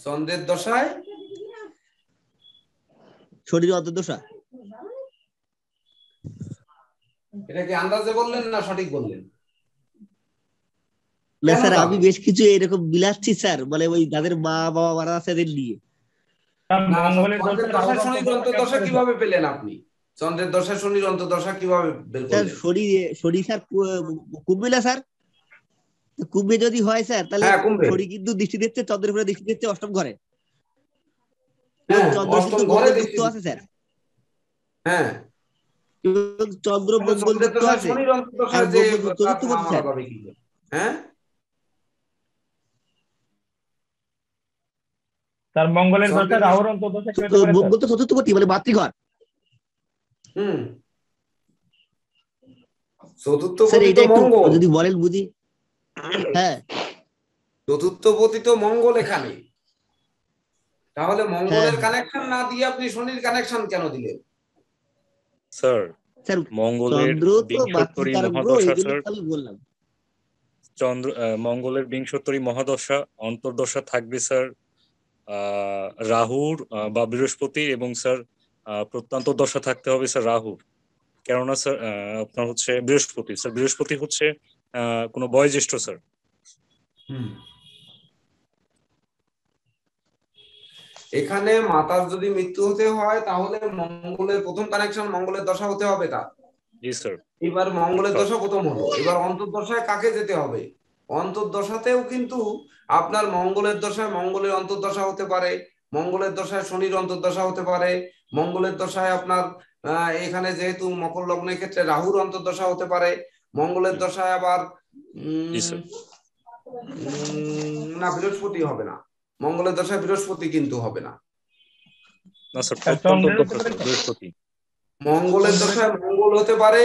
চন্দ্রের দশায়, শরীর অন্তর্দশা। এটা কি আন্দাজে বললেন না সঠিক বললেন? না স্যার, আমি বেশ কিছু এরকম বিলাচ্ছি স্যার, মানে ওই যাদের মা বাবা মারা আছে এদের নিয়ে। চন্দ্রের দশায় শনির অন্তর্দশা কিভাবে পেলেন আপনি? চন্দ্রের দশায় শনির অন্তর্দশা কিভাবে বের করলেন? শনি স্যার কুম্ভে না স্যার, কুম্ভে যদি হয় স্যার তাহলে শনি কিন্তু দৃষ্টি দিচ্ছে চন্দ্রের উপরে, দৃষ্টি দিচ্ছে অষ্টম ঘরে। চন্দ্র কিন্তু মঙ্গলযুক্ত আছে স্যার। হ্যাঁ, চন্দ্র মঙ্গলযুক্ত আছে। আর চতুর্থ পতি স্যার। হ্যাঁ তার মঙ্গলের দশায় রাহুর অন্তর্দশা কি হতে পারে? মঙ্গল তো চতুর্থ পতি, মানে মাতৃঘর। চতুর্থ পতি তো মঙ্গল, যদি বলেন বুঝি। হ্যাঁ, চতুর্থ পতি তো মঙ্গল এখানে, তাহলে মঙ্গলের কানেকশন না দিয়ে আপনি শনির কানেকশন কেন দিলেন? স্যার মঙ্গলের বিংশোত্তরী মহাদশা স্যার, মঙ্গলের বিংশোত্তরী মহাদশা অন্তর্দশা থাকবে স্যার রাহুর বা বৃহস্পতির এবং স্যার প্রত্যন্ত দশা থাকতে হবে স্যার রাহুর, কেননা স্যার আপনার হচ্ছে বৃহস্পতি হচ্ছে কোনো বয়োজ্যেষ্ঠ স্যার। এখানে মাতার যদি মৃত্যু হতে হয় তাহলে মঙ্গলের প্রথম কানেকশন মঙ্গলের দশা হতে হবে তার। জি স্যার। এবার মঙ্গলের দশা প্রথম হলো, এবার অন্তর্দশায় কাকে যেতে হবে? অন্তর্দশাতেও কিন্তু আপনার মঙ্গলের দশায় মঙ্গলের অন্তর্দশা হতে পারে, মঙ্গলের দশায় শনির অন্তর্দশা হতে পারে, মঙ্গলের দশায় আপনার এখানে যেহেতু মকর লগ্নের ক্ষেত্রে রাহুর অন্তর্দশা হতে পারে, মঙ্গলের দশায় আবার না বৃহস্পতি হবে না, মঙ্গলের দশায় বৃহস্পতি কিন্তু হবে না। বৃহস্পতি মঙ্গলের দশায় মঙ্গল হতে পারে,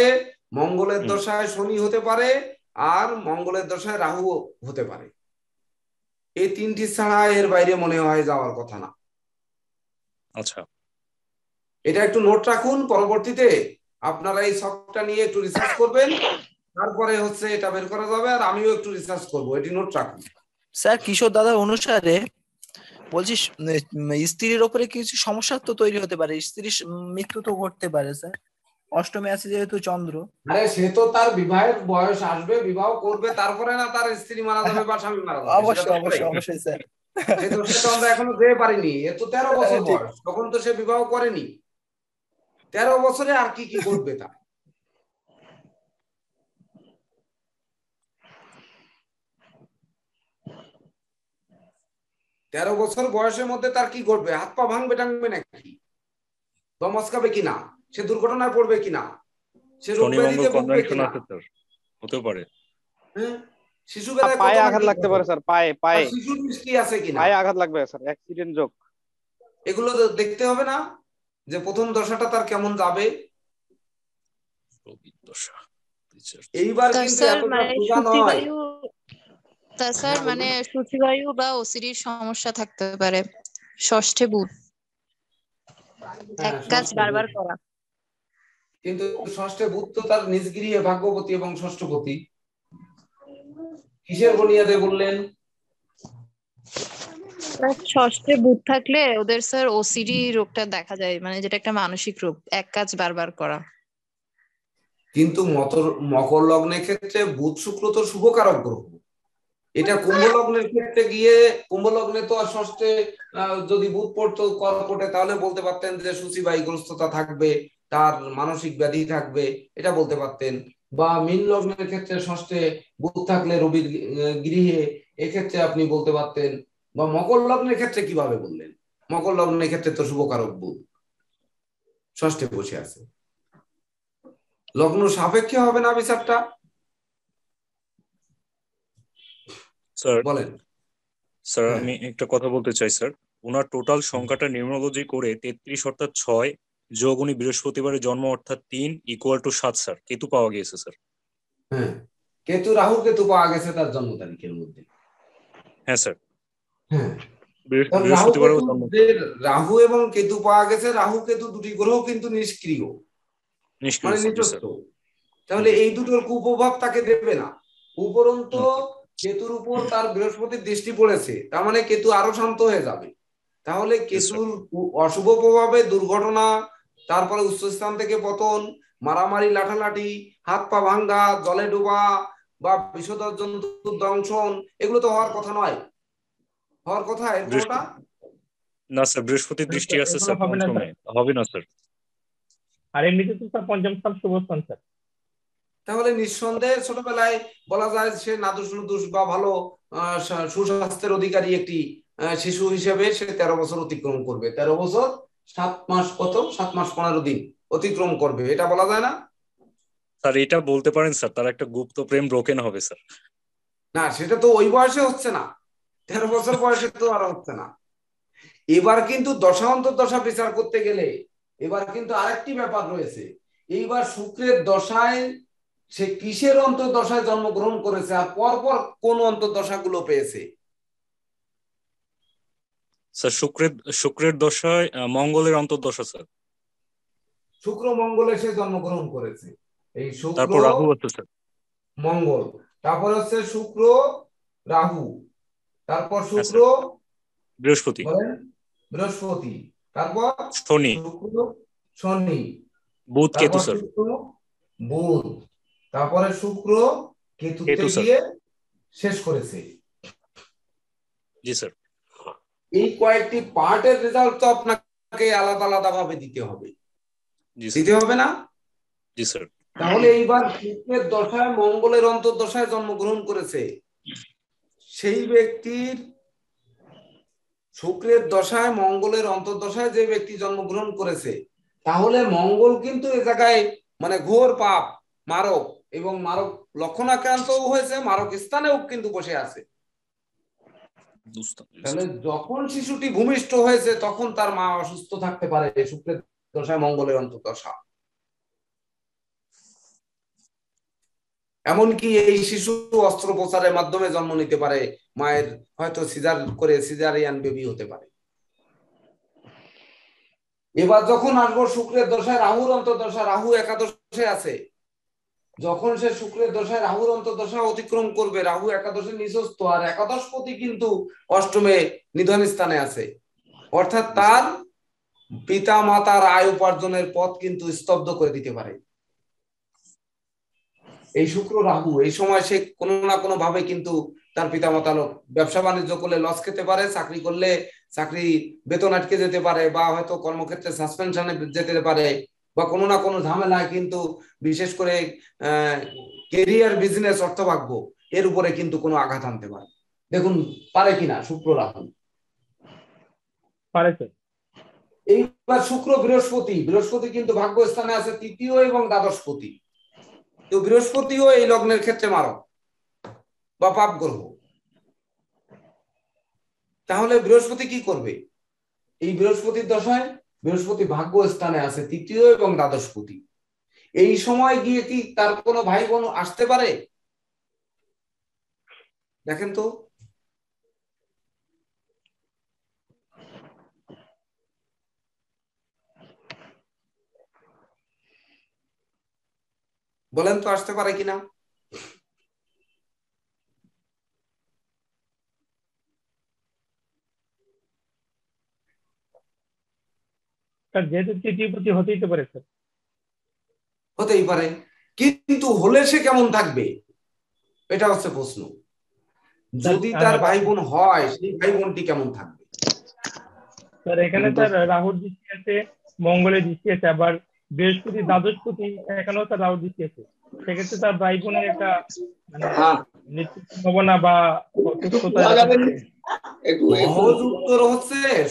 মঙ্গলের দশায় শনি হতে পারে, আর মঙ্গলের দশায় রাহু হতে পারে। এই তিনটি ছাড়া এর বাইরে মনে হয় যাওয়ার কথা না। আচ্ছা, এটা একটু নোট রাখুন, পরবর্তীতে আপনারা এই সফটটা নিয়ে একটু রিসার্চ করবেন, তারপরে হচ্ছে এটা বের করা যাবে, আর আমিও একটু রিসার্চ করব, এটি নোট রাখুন। স্যার কিশোর দাদার অনুসারে বলছি স্ত্রীর ওপরে কিছু সমস্যা তো তৈরি হতে পারে, স্ত্রীর মৃত্যু তো ঘটতে পারে স্যার, অষ্টমে আছে যেহেতু চন্দ্র। আরে সে তো তার বিবাহের বয়স আসবে, বিবাহ করবে, তারপরে না তার স্ত্রী মারা যাবে বা স্বামী মারা যাবে। অবশ্যই স্যার। সে তো সে তো আমরা এখনো যেতে পারিনি, এ তো 13 বছর বয়স, তখন তো সে বিবাহ করেনি। 13 বছরে আর কি কি করবে তা? 13 বছর বয়সের মধ্যে তার কি করবে? হাত পা ভাঙবে টাঙবে নাকি? দমস্কাবে কিনা? সে দুর্ঘটনায় পড়বে কিনা? সে রোগ ব্যাধিতে ভুগবে কিনা? হতে পারে। শিশু বেলায় পায়ে আঘাত লাগতে পারে স্যার, পায়ে শিশুর দৃষ্টি আছে কিনা? পায়ে আঘাত লাগবে স্যার, অ্যাক্সিডেন্ট যোগ। এগুলো দেখতে হবে না যে প্রথম দশাটা তার কেমন যাবে। এইবার কিন্তু এতটা সোজা নয়। স্যার মানে সূচিবায়ু বা অসিরির সমস্যা থাকতে পারে, ষষ্ঠে বুধ, এক কাজ বারবার করা। কিন্তু ষষ্ঠে বুধ তো তার নিজ গৃহে ভাগ্যবতী এবং ষষ্ঠপতি। কিসের বুনিয়াদে বললেন? ষষ্ঠে বুধ থাকলে ওদের স্যার ওসিডি রোগটা দেখা যায়, মানে যেটা একটা মানসিক রোগ, এক কাজ বারবার করা। কিন্তু মকর লগ্নের ক্ষেত্রে বুধ শুক্র তো শুভকারক গ্রহ। এটা কুম্ভ লগ্নের ক্ষেত্রে গিয়ে, কুম্ভ লগ্নে তো আর ষষ্ঠে যদি বুধ পড়তো কর্কটে, তাহলে বলতে পারতেন যে সূচিবায়ুগ্রস্ততা থাকবে, তার মানসিক ব্যাধি থাকবে, এটা বলতে পারতেন। বা মীন লগ্নের ক্ষেত্রে ষষ্ঠে বুধ থাকলে রবির গৃহে, এক্ষেত্রে আপনি বলতে পারতেন। বা মকর লগ্নের ক্ষেত্রে কিভাবে বললেন? মকর লগ্নের ক্ষেত্রে তো শুভকারক বুধ ষষ্ঠে বসে আছে, লগ্ন সাপেক্ষে হবে না বিচারটা? স্যার বলেন। স্যার আমি একটা কথা বলতে চাই স্যার, ওনার টোটাল সংখ্যাটা নিউমারোলজি করে 33 অর্থাৎ 6 যোগ উনি বৃহস্পতিবারে জন্ম অর্থাৎ 3 ইকুয়াল টু 7 স্যার, কেতু পাওয়া গিয়েছে স্যার। হ্যাঁ, কেতু রাহু কেতু পাওয়া গেছে তার জন্ম তারিখের মধ্যে। হ্যাঁ স্যার। হ্যাঁ, বৃহস্পতিবারে রাহু এবং কেতু পাওয়া গেছে। রাহু কেতু দুটি গ্রহ কিন্তু নিষ্ক্রিয়, মানে নিজস্ব। তাহলে এই দুটোর কুপ্রভাব তাকে দেবে না। উপরন্তু কেতুর উপর তার বৃহস্পতির দৃষ্টি পড়েছে, তার মানে কেতু আরো শান্ত হয়ে যাবে। তাহলে কেতুর অশুভ প্রভাবে দুর্ঘটনা, তারপরে উচ্চস্থান থেকে পতন, মারামারি, লাঠালাঠি, হাত পা ভাঙ্গা, জলে ডোবা বা বিষধর জন্তুর দংশন, এগুলো তো হওয়ার কথা নয়। হওয়ার কথা এরকমটা না স্যার, বৃহস্পতির দৃষ্টি আছে স্যার, পঞ্চমে হবে না স্যার। আর এমনিতে তো স্যার পঞ্চম স্থান শুভস্থান স্যার। তাহলে নিঃসন্দেহে ছোটবেলায় বলা যায় সে নাদুস নুদুস বা ভালো সুস্বাস্থ্যের অধিকারী একটি শিশু হিসেবে সে 13 বছর অতিক্রম করবে। 13 বছর 7 মাস, কত 7 মাস 15 দিন অতিক্রম করবে, এটা বলা যায় না স্যার? এটা বলতে পারেন স্যার, তার একটা গুপ্ত প্রেম ব্রোকেন হবে স্যার। না, সেটা তো ওই বয়সে হচ্ছে না, 13 বছর বয়সে তো আর হচ্ছে না। এবার কিন্তু দশা অন্তর্দশা বিচার করতে গেলে এবার কিন্তু আরেকটি ব্যাপার রয়েছে। এইবার শুক্রের দশায় সে কিসের অন্তর্দশায় জন্মগ্রহণ করেছে, আর পরপর কোন অন্তর্দশাগুলো পেয়েছে। স্যার শুক্রের দশায় মঙ্গলের অন্তর্দশা স্যার। শুক্র মঙ্গলে সে জন্মগ্রহণ করেছে। এই শুক্র, তারপর রাহু হচ্ছে স্যার, মঙ্গল, তারপর হচ্ছে শুক্র রাহু, তারপর শুক্র বৃহস্পতি, বলেন বৃহস্পতি, তারপর শনি, শুক্র, শনি, বুধ, কেতু তারপর স্যার। শুক্র, বুধ, তারপরে শুক্র কেতুতে কেতু স্যার। গিয়ে শেষ করেছে। জি স্যার। এই কয়েকটি পার্টের রেজাল্ট তো আপনাকে আলাদা আলাদা ভাবে দিতে হবে, দিতে হবে না? জি স্যার। তাহলে এইবার শুক্রের দশায় মঙ্গলের অন্তর্দশায় জন্মগ্রহণ করেছে সেই ব্যক্তির, শুক্রের দশায় মঙ্গলের অন্তর্দশায় যে ব্যক্তি জন্মগ্রহণ করেছে, তাহলে মঙ্গল কিন্তু এ জায়গায় মানে ঘোর পাপ, মারক, এবং মারক লক্ষণাক্রান্তও হয়েছে, মারক স্থানেও কিন্তু বসে আছে। তাহলে যখন শিশুটি ভূমিষ্ঠ হয়েছে তখন তার মা অসুস্থ থাকতে পারে, শুক্রের দশায় মঙ্গলের অন্তর্দশা। এমনকি এই শিশু অস্ত্রোপচারের মাধ্যমে জন্ম নিতে পারে, মায়ের হয়তো সিজার করে সিজারিয়ান বেবি হতে পারে। এবার যখন আসবো শুক্রের দশায় রাহুর অন্তর্দশা, রাহু একাদশে আছে, যখন সে শুক্রের দশায় রাহুর অন্তর্দশা অতিক্রম করবে, রাহু একাদশে নিচস্থ, আর একাদশপতি কিন্তু অষ্টমে নিধন স্থানে আছে, অর্থাৎ তার পিতা মাতার আয় উপার্জনের পথ কিন্তু স্তব্ধ করে দিতে পারে এই শুক্র রাহু। এই সময় সে কোনো না কোনো ভাবে কিন্তু তার পিতা মাতা ব্যবসা বাণিজ্য করলে লস খেতে পারে, চাকরি করলে চাকরি বেতন আটকে যেতে পারে, বা হয়তো কর্মক্ষেত্রে সাসপেনশনে যেতে পারে, বা কোনো না কোনো ঝামেলায় কিন্তু বিশেষ করে কেরিয়ার, বিজনেস, অর্থভাগ্য এর উপরে কিন্তু কোনো আঘাত আনতে পারে। দেখুন পারে কিনা শুক্র রাহু। পারে স্যার। এইবার শুক্র বৃহস্পতি, বৃহস্পতি কিন্তু ভাগ্য স্থানে আছে তৃতীয় এবং দ্বাদশপতি, তো বৃহস্পতিও এই লগ্নের ক্ষেত্রে মারক বা পাপ গ্রহ। তাহলে বৃহস্পতি কি করবে? এই বৃহস্পতির দশায় বৃহস্পতি ভাগ্য স্থানে আছে তৃতীয় এবং দ্বাদশপতি, এই সময় গিয়ে কি তার কোনো ভাই বোন আসতে পারে? দেখেন তো, বলেন তো আসতে পারে কিনা? যেহেতু তৃতীয়পতি হতেই তো পারে স্যার। হতেই পারে, কিন্তু হলে সে কেমন থাকবে এটা হচ্ছে প্রশ্ন। যদি তার ভাই বোন হয় সেই ভাই বোনটি কেমন থাকবে? স্যার এখানে স্যার রাহুর দৃষ্টি আছে, মঙ্গলের দৃষ্টি আছে, আবার বৃহস্পতি দ্বাদশপতি, এখানেও স্যার রাহুর দৃষ্টি আছে, সেক্ষেত্রে তার ভাই বোনের একটা মানে নিশ্চিত সম্ভাবনা বা অসুস্থতা।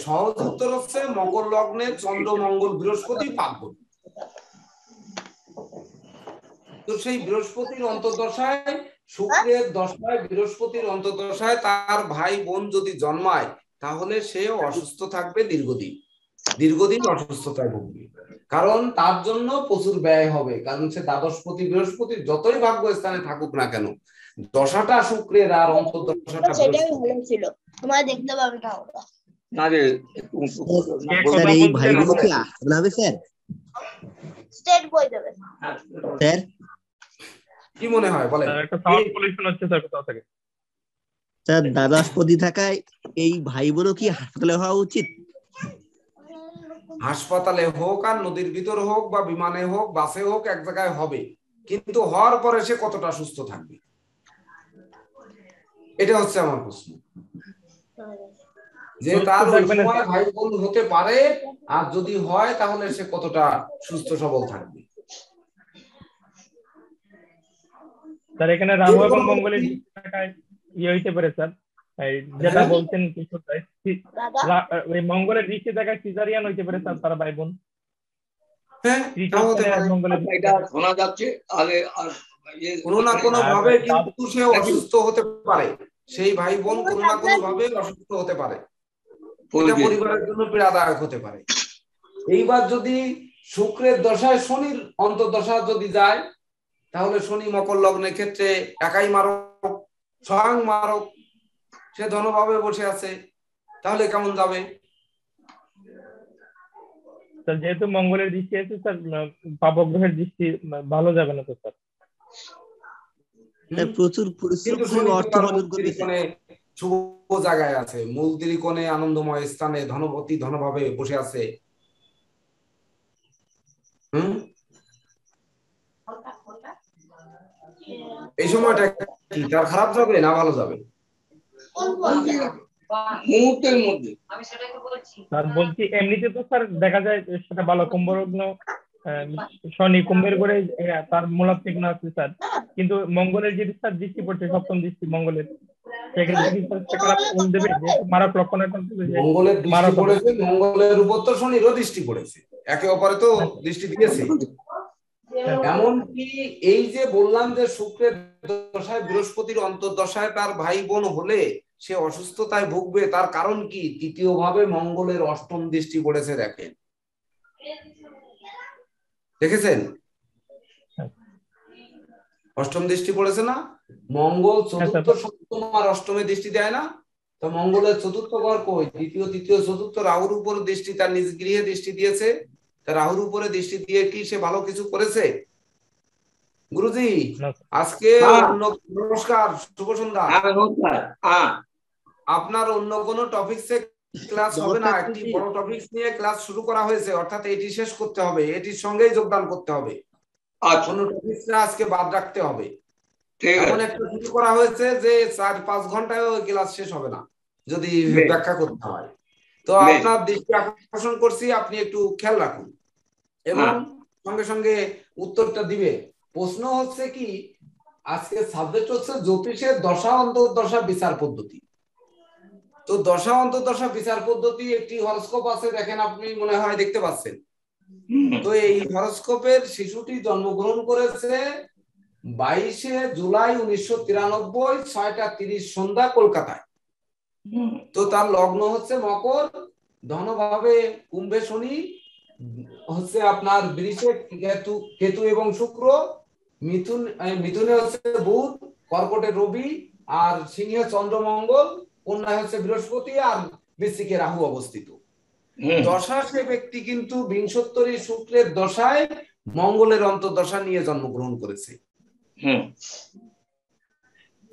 সহজ উত্তর হচ্ছে মকর লগ্নে চন্দ্র মঙ্গল বৃহস্পতি পাপ। তো সেই বৃহস্পতির অন্তর্দশায়, শুক্রের দশায় বৃহস্পতির অন্তর্দশায় তার ভাই বোন যদি জন্মায়, তাহলে সে অসুস্থ থাকবে দীর্ঘদিন অসুস্থতায় ভুগবে, কারণ তার জন্য প্রচুর ব্যয় হবে, কারণ সে দ্বাদশপতি বৃহস্পতি যতই ভাগ্য স্থানে থাকুক না কেন, দশাটা শুক্রের আর অন্তর্দশাটা ছিল, তোমার দেখতে পাবে না ওরা। স্যার এই ভাইগুলো কি আসবে হবে স্যার? স্টেট বই দেবে স্যার, কি মনে হয় বলেন? একটা সাউন্ড পলিউশন হচ্ছে স্যার কোথা থেকে? স্যার দ্বাদশপতি থাকায় এই ভাই বোনও কি হাসপাতালে হওয়া উচিত? হাসপাতালে হোক আর নদীর ভিতর হোক বা বিমানে হোক বাসে হোক, এক জায়গায় হবে, কিন্তু হওয়ার পরে সে কতটা সুস্থ থাকবে এটা হচ্ছে আমার প্রশ্ন। যে তার ওই সময় ভাই বোন হতে পারে, আর যদি হয় তাহলে সে কতটা সুস্থ সবল থাকবে। স্যার এখানে রাহু এবং মঙ্গলের ইয়ে হইতে পারে স্যার, যেটা বলছেন কিছু মঙ্গলের দৃষ্টি দেখায় সিজারিয়ান হইতে পারে স্যার তারা ভাই বোন। শোনা যাচ্ছে কোনো না কোনো ভাবে কিন্তু সে অসুস্থ হতে পারে, সেই ভাই বোন কোনো না কোনো ভাবে অসুস্থ হতে পারে, পরিবারের জন্য পীড়াদায়ক হতে পারে। এইবার যদি শুক্রের দশায় শনির অন্তর্দশা যদি যায়, তাহলে শনি মকর লগ্নের ক্ষেত্রে একাই মারক, স্বয়ং মারক, সে ধনভাবে বসে আছে, তাহলে কেমন যাবে? যেহেতু মঙ্গলের দৃষ্টি আছে স্যার, পাপগ্রহের দৃষ্টি ভালো যাবে না তো স্যার। প্রচুর পরিশ্রম করে অর্থ উপার্জন করতেছে, শুভ জায়গায় আছে, মূল ত্রিকোণে আনন্দময় স্থানে ধনপতি ধনভাবে বসে আছে। এই সময়টা কি তার খারাপ যাবে না ভালো যাবে? মুহূর্তের মধ্যে স্যার বলছি এমনিতে তো স্যার দেখা যায় সেটা ভালো, কুম্ভলগ্ন শনি কুম্ভের করে তার মূলাত্মিক না আছে স্যার, কিন্তু মঙ্গলের যদি স্যার দৃষ্টি পড়ছে, সপ্তম দৃষ্টি মঙ্গলের, সেক্ষেত্রে কি খারাপ ফল দেবে? যেহেতু মারক লক্ষণের মঙ্গলের দৃষ্টি পড়েছে, মঙ্গলের উপর তো শনিরও দৃষ্টি পড়েছে, একে অপরে তো দৃষ্টি দিয়েছে। এমনকি এই যে বললাম যে শুক্রের দশায় বৃহস্পতির অন্তর্দশায় তার ভাই বোন হলে সে অসুস্থতায় ভুগবে, তার কারণ কি? তৃতীয় ভাবে মঙ্গলের অষ্টম দৃষ্টি পড়েছে। দেখেছেন অষ্টম দৃষ্টি পড়েছে না? মঙ্গল চতুর্থ সপ্তম আর অষ্টমে দৃষ্টি দেয় না? তো মঙ্গলের চতুর্থ ঘর কই? দ্বিতীয় তৃতীয় চতুর্থ রাহুর উপর দৃষ্টি, তার নিজ গৃহে দৃষ্টি দিয়েছে। তার রাহুর উপরে দৃষ্টি দিয়ে কি সে ভালো কিছু করেছে? গুরুজি আজকে নমস্কার, শুভ সন্ধ্যা। আপনার অন্য কোনো টপিকসে ক্লাস হবে না, একটি বড় টপিকস নিয়ে ক্লাস শুরু করা হয়েছে, অর্থাৎ এটি শেষ করতে হবে, এটির সঙ্গেই যোগদান করতে হবে, কোনো টপিকসটা আজকে বাদ রাখতে হবে। এমন একটা শুরু করা হয়েছে যে 4-5 ঘন্টায় ওই ক্লাস শেষ হবে না যদি ব্যাখ্যা করতে হয়। তো আপনার দৃষ্টি আকর্ষণ করছি, আপনি একটু খেয়াল রাখুন এবং সঙ্গে সঙ্গে উত্তরটা দিবে। প্রশ্ন হচ্ছে কি, আজকে সাবজেক্ট হচ্ছে জ্যোতিষের দশা অন্তর্দশা বিচার পদ্ধতি। তো দশা অন্তর্দশা বিচার পদ্ধতি একটি হরস্কোপ আছে, দেখেন আপনি মনে হয় দেখতে পাচ্ছেন। তো এই হরস্কোপের শিশুটি জন্মগ্রহণ করেছে 22শে জুলাই 1993 6টা 30 সন্ধ্যা কলকাতায়। তো তার লগ্ন হচ্ছে মকর, ধনভাবে কুম্ভে শনি, হচ্ছে আপনার বৃষে কেতু এবং শুক্র, মিথুনে হচ্ছে বুধ, কর্কটে রবি, আর সিংহে চন্দ্র মঙ্গল, কন্যায় হচ্ছে বৃহস্পতি, আর বৃশ্চিকে রাহু অবস্থিত। দশা সে ব্যক্তি কিন্তু বিংশোত্তরী শুক্রের দশায় মঙ্গলের অন্তর্দশা নিয়ে জন্মগ্রহণ করেছে।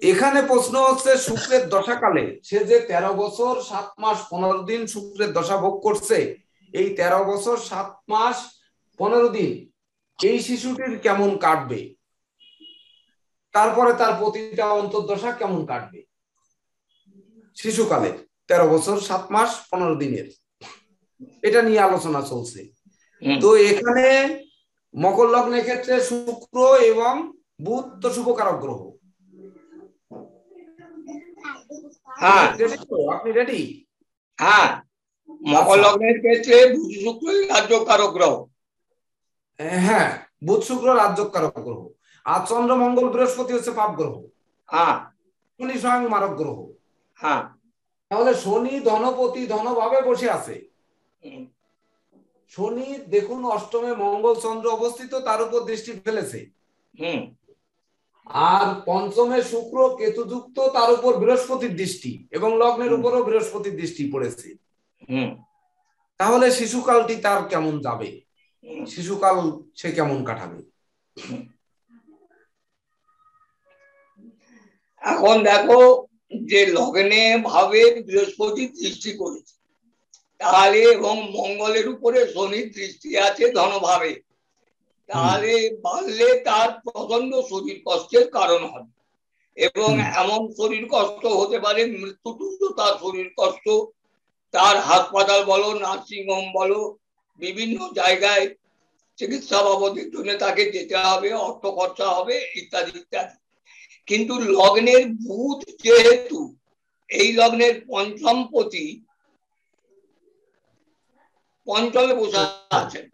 এখানে প্রশ্ন হচ্ছে শুক্রের দশাকালে সে যে 13 বছর 7 মাস 15 দিন শুক্রের দশা ভোগ করছে, এই 13 বছর 7 মাস 15 দিন এই শিশুটির কেমন কাটবে, তারপরে তার প্রতিটা অন্তর্দশা কেমন কাটবে শিশুকালে 13 বছর 7 মাস 15 দিনের, এটা নিয়ে আলোচনা চলছে। তো এখানে মকর লগ্নের ক্ষেত্রে শুক্র এবং বুধ তো শুভকারক গ্রহ। আপনি রেডি? হ্যাঁ, মকর লগ্নের ক্ষেত্রে বুধ শুক্র রাজ্যকারক গ্রহ। হ্যাঁ, বুধ শুক্র রাজ্যকারক গ্রহ, আর চন্দ্র মঙ্গল বৃহস্পতি হচ্ছে পাপ গ্রহ। শনি স্বয়ং মারক গ্রহ। তাহলে শনি ধনপতি ধনভাবে বসে আছে। শনি দেখুন অষ্টমে মঙ্গল চন্দ্র অবস্থিত, তার উপর দৃষ্টি ফেলেছে। আর পঞ্চমে শুক্র কেতু যুক্ত, তার উপর বৃহস্পতির দৃষ্টি, এবং লগ্নের উপরও বৃহস্পতির দৃষ্টি পড়েছে। তাহলে শিশুকালটি তার কেমন যাবে, শিশুকাল সে কেমন কাটাবে? এখন দেখো যে লগ্নে ভাবে বৃহস্পতি দৃষ্টি করেছে, তাহলে এবং মঙ্গলের উপরে শনির দৃষ্টি আছে ধনভাবে, তাহলে বাড়লে তার প্রচন্ড শরীর কষ্টের কারণ হবে, এবং এমন শরীর কষ্ট হতে পারে মৃত্যুতুল্য তার শরীর কষ্ট। তার হাসপাতাল বলো, নার্সিং হোম বলো, বিভিন্ন জায়গায় চিকিৎসা বাবদের জন্য তাকে যেতে হবে, অর্থ খরচা হবে, ইত্যাদি ইত্যাদি। কিন্তু লগ্নের বুধ যেহেতু এই লগ্নের পঞ্চমপতি পঞ্চমে বসে আছেন,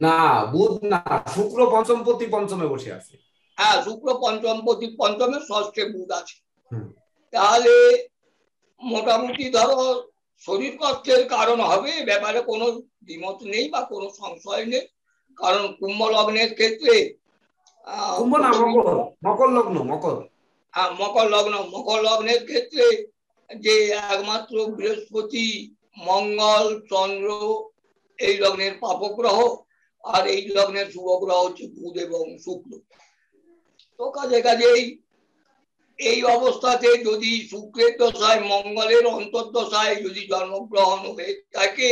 না বুধ না, শুক্র পঞ্চমপতি পঞ্চমে বসে আছে। হ্যাঁ, শুক্র পঞ্চমপতি পঞ্চমে, ষষ্ঠে বুধ আছে। তাহলে মোটামুটি ধরো শরীর কষ্টের কারণ হবে, ব্যাপারে কোনো দ্বিমত নেই বা কোনো সংশয় নেই। কারণ কুম্ভ লগ্নের ক্ষেত্রে মকর লগ্ন, মকর লগ্নের ক্ষেত্রে যে একমাত্র বৃহস্পতি, মঙ্গল, চন্দ্র এই লগ্নের পাপগ্রহ, আর এই লগ্নের শুভ গ্রহ হচ্ছে বুধ এবং শুক্র। তো কাজেই এই অবস্থাতে যদি শুক্রের দশায় মঙ্গলের অন্তর্দশায় যদি জন্মগ্রহণ হয়ে থাকে,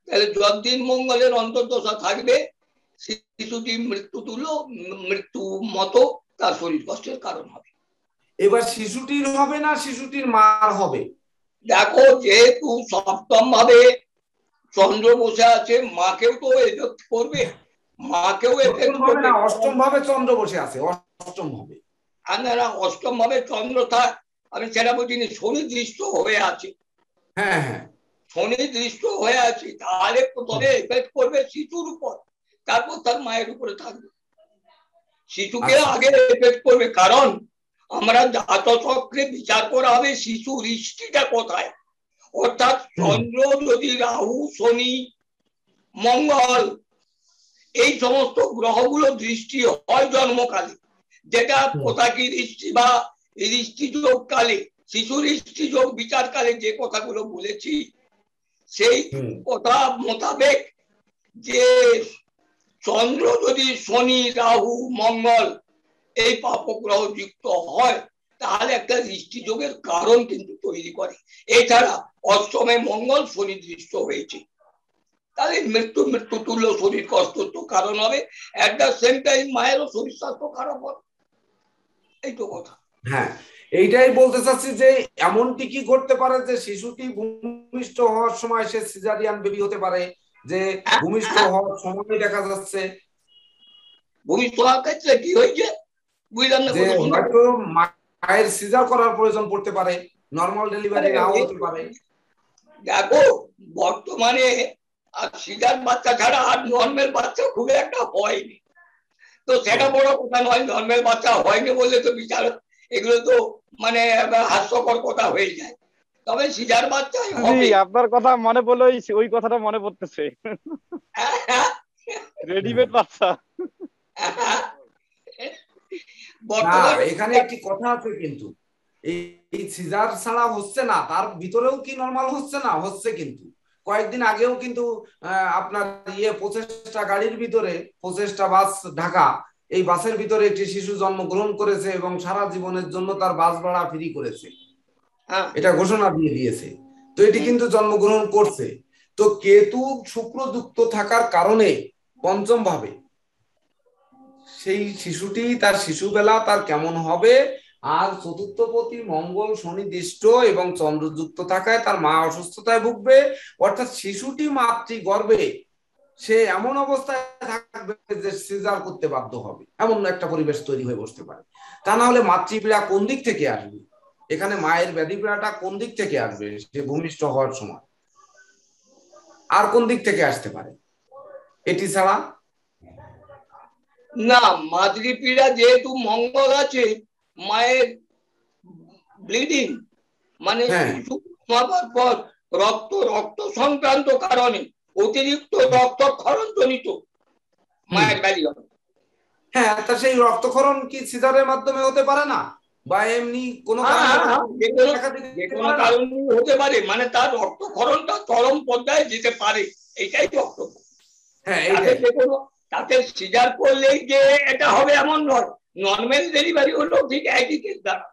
তাহলে যতদিন মঙ্গলের অন্তর্দশা থাকবে শিশুটি মৃত্যু তুল্য, মৃত্যু মতো তার শরীর কষ্টের কারণ হবে। এবার শিশুটির হবে না শিশুটির মার হবে? দেখো, যেহেতু সপ্তম ভাবে চন্দ্র বসে আছে, মাকেও তো এফেক্ট করবে, মাকেও এফেক্ট করবে। অষ্টম ভাবে চন্দ্র বসে আছে, অষ্টম ভাবে। না, অষ্টম ভাবে চন্দ্র থাক, আমি সেটা বলছি, শনি দৃষ্ট হয়ে আছে। হ্যাঁ হ্যাঁ, শনি দৃষ্ট হয়ে আছে, তাহলে প্রথমে এফেক্ট করবে শিশুর উপর, তারপর তার মায়ের উপরে থাকবে। শিশুকে আগে এফেক্ট করবে, কারণ আমরা জাতচক্রে বিচার করা হবে শিশু দৃষ্টিটা কোথায়। অর্থাৎ চন্দ্র যদি রাহু, শনি, মঙ্গল এই সমস্ত গ্রহগুলো দৃষ্টি হয় জন্মকালে, যেটা পোতাকি দৃষ্টি বা দৃষ্টিযোগ কালে, শিশু দৃষ্টিযোগ বিচারকালে যে কথাগুলো বলেছি, সেই কথা মোতাবেক যে চন্দ্র যদি শনি, রাহু, মঙ্গল এই পাপগ্রহ যুক্ত হয়, তাহলে একটা দৃষ্টিযোগের কারণ কিন্তু তৈরি করে। এছাড়া অষ্টমে মঙ্গল শনি দৃষ্ট হয়েছে, তাহলে মৃত্যু তুল্য শরীর কষ্ট তো কারণ হবে। এট দ্য সেম টাইম মায়েরও শরীর স্বাস্থ্য খারাপ হবে, এই তো কথা। হ্যাঁ, এইটাই বলতে চাচ্ছি যে এমনটি কি ঘটতে পারে যে শিশুটি ভূমিষ্ঠ হওয়ার সময় সে সিজারিয়ান বেবি হতে পারে, যে ভূমিষ্ঠ হওয়ার সময় দেখা যাচ্ছে ভূমিষ্ঠ হওয়ার ক্ষেত্রে কি হয়েছে বুঝলাম না, যে হয়তো মায়ের সিজার করার প্রয়োজন পড়তে পারে, নরমাল ডেলিভারি নাও হতে পারে। দেখো, বর্তমানে আর সিজার বাচ্চা ছাড়া আর নর্মাল বাচ্চা খুব একটা হয়নি, তো সেটা বড় কথা নয়। নর্মাল বাচ্চা হয়নি বললে তো বিচার, এগুলো তো মানে হাস্যকর কথা হয়ে যায়। তবে সিজার বাচ্চাই হবে। আপনার কথা মনে পড়লো, ওই কথাটা মনে পড়তেছে, রেডিমেড বাচ্চা। এখানে একটি কথা আছে, কিন্তু এই সিজার ছাড়া হচ্ছে না, তার ভিতরেও কি নরমাল হচ্ছে না? হচ্ছে। কিন্তু কয়েকদিন আগেও কিন্তু আপনার 25টা গাড়ির ভিতরে 25টা বাস ঢাকা, এই বাসের ভিতরে একটি শিশু জন্মগ্রহণ করেছে এবং সারা জীবনের জন্য তার বাস ভাড়া ফ্রি করেছে, এটা ঘোষণা দিয়ে দিয়েছে। তো এটি কিন্তু জন্মগ্রহণ করছে। তো কেতু শুক্র যুক্ত থাকার কারণে পঞ্চম ভাবে সেই শিশুটি তার শিশুবেলা তার কেমন হবে, আর চতুর্থপতি মঙ্গল শনি দৃষ্ট এবং চন্দ্রযুক্ত থাকায় তার মা অসুস্থতায় ভুগবে। অর্থাৎ শিশুটি মাতৃগর্ভে সে এমন অবস্থায় থাকবে যে সিজার করতে বাধ্য হবে, এমন একটা পরিবেশ তৈরি হয়ে বসতে পারে। তা না হলে মাতৃপীড়া কোন দিক থেকে আসবে? এখানে মায়ের ব্যাধি পীড়াটা কোন দিক থেকে আসবে? সে ভূমিষ্ঠ হওয়ার সময় আর কোন দিক থেকে আসতে পারে এটি ছাড়া? না, মাতৃপীড়া যেহেতু মঙ্গল আছে, মায়ের ব্লিডিং মানে রক্ত সংক্রান্ত কারণে অতিরিক্ত রক্তক্ষরণ জনিত মায়ের ব্যাধি হবে। হ্যাঁ, তা সেই রক্তক্ষরণ কি সিজারের মাধ্যমে হতে পারে না, বা এমনি কোনো কারণে হতে পারে, মানে তার রক্তক্ষরণটা চরম পর্যায়ে যেতে পারে, এইটাই বক্তব্য। তাতে সিজার করলেই যে এটা হবে এমন নয়, নর্মাল ডেলিভারি হলো ঠিক একই কেস দ্বারা।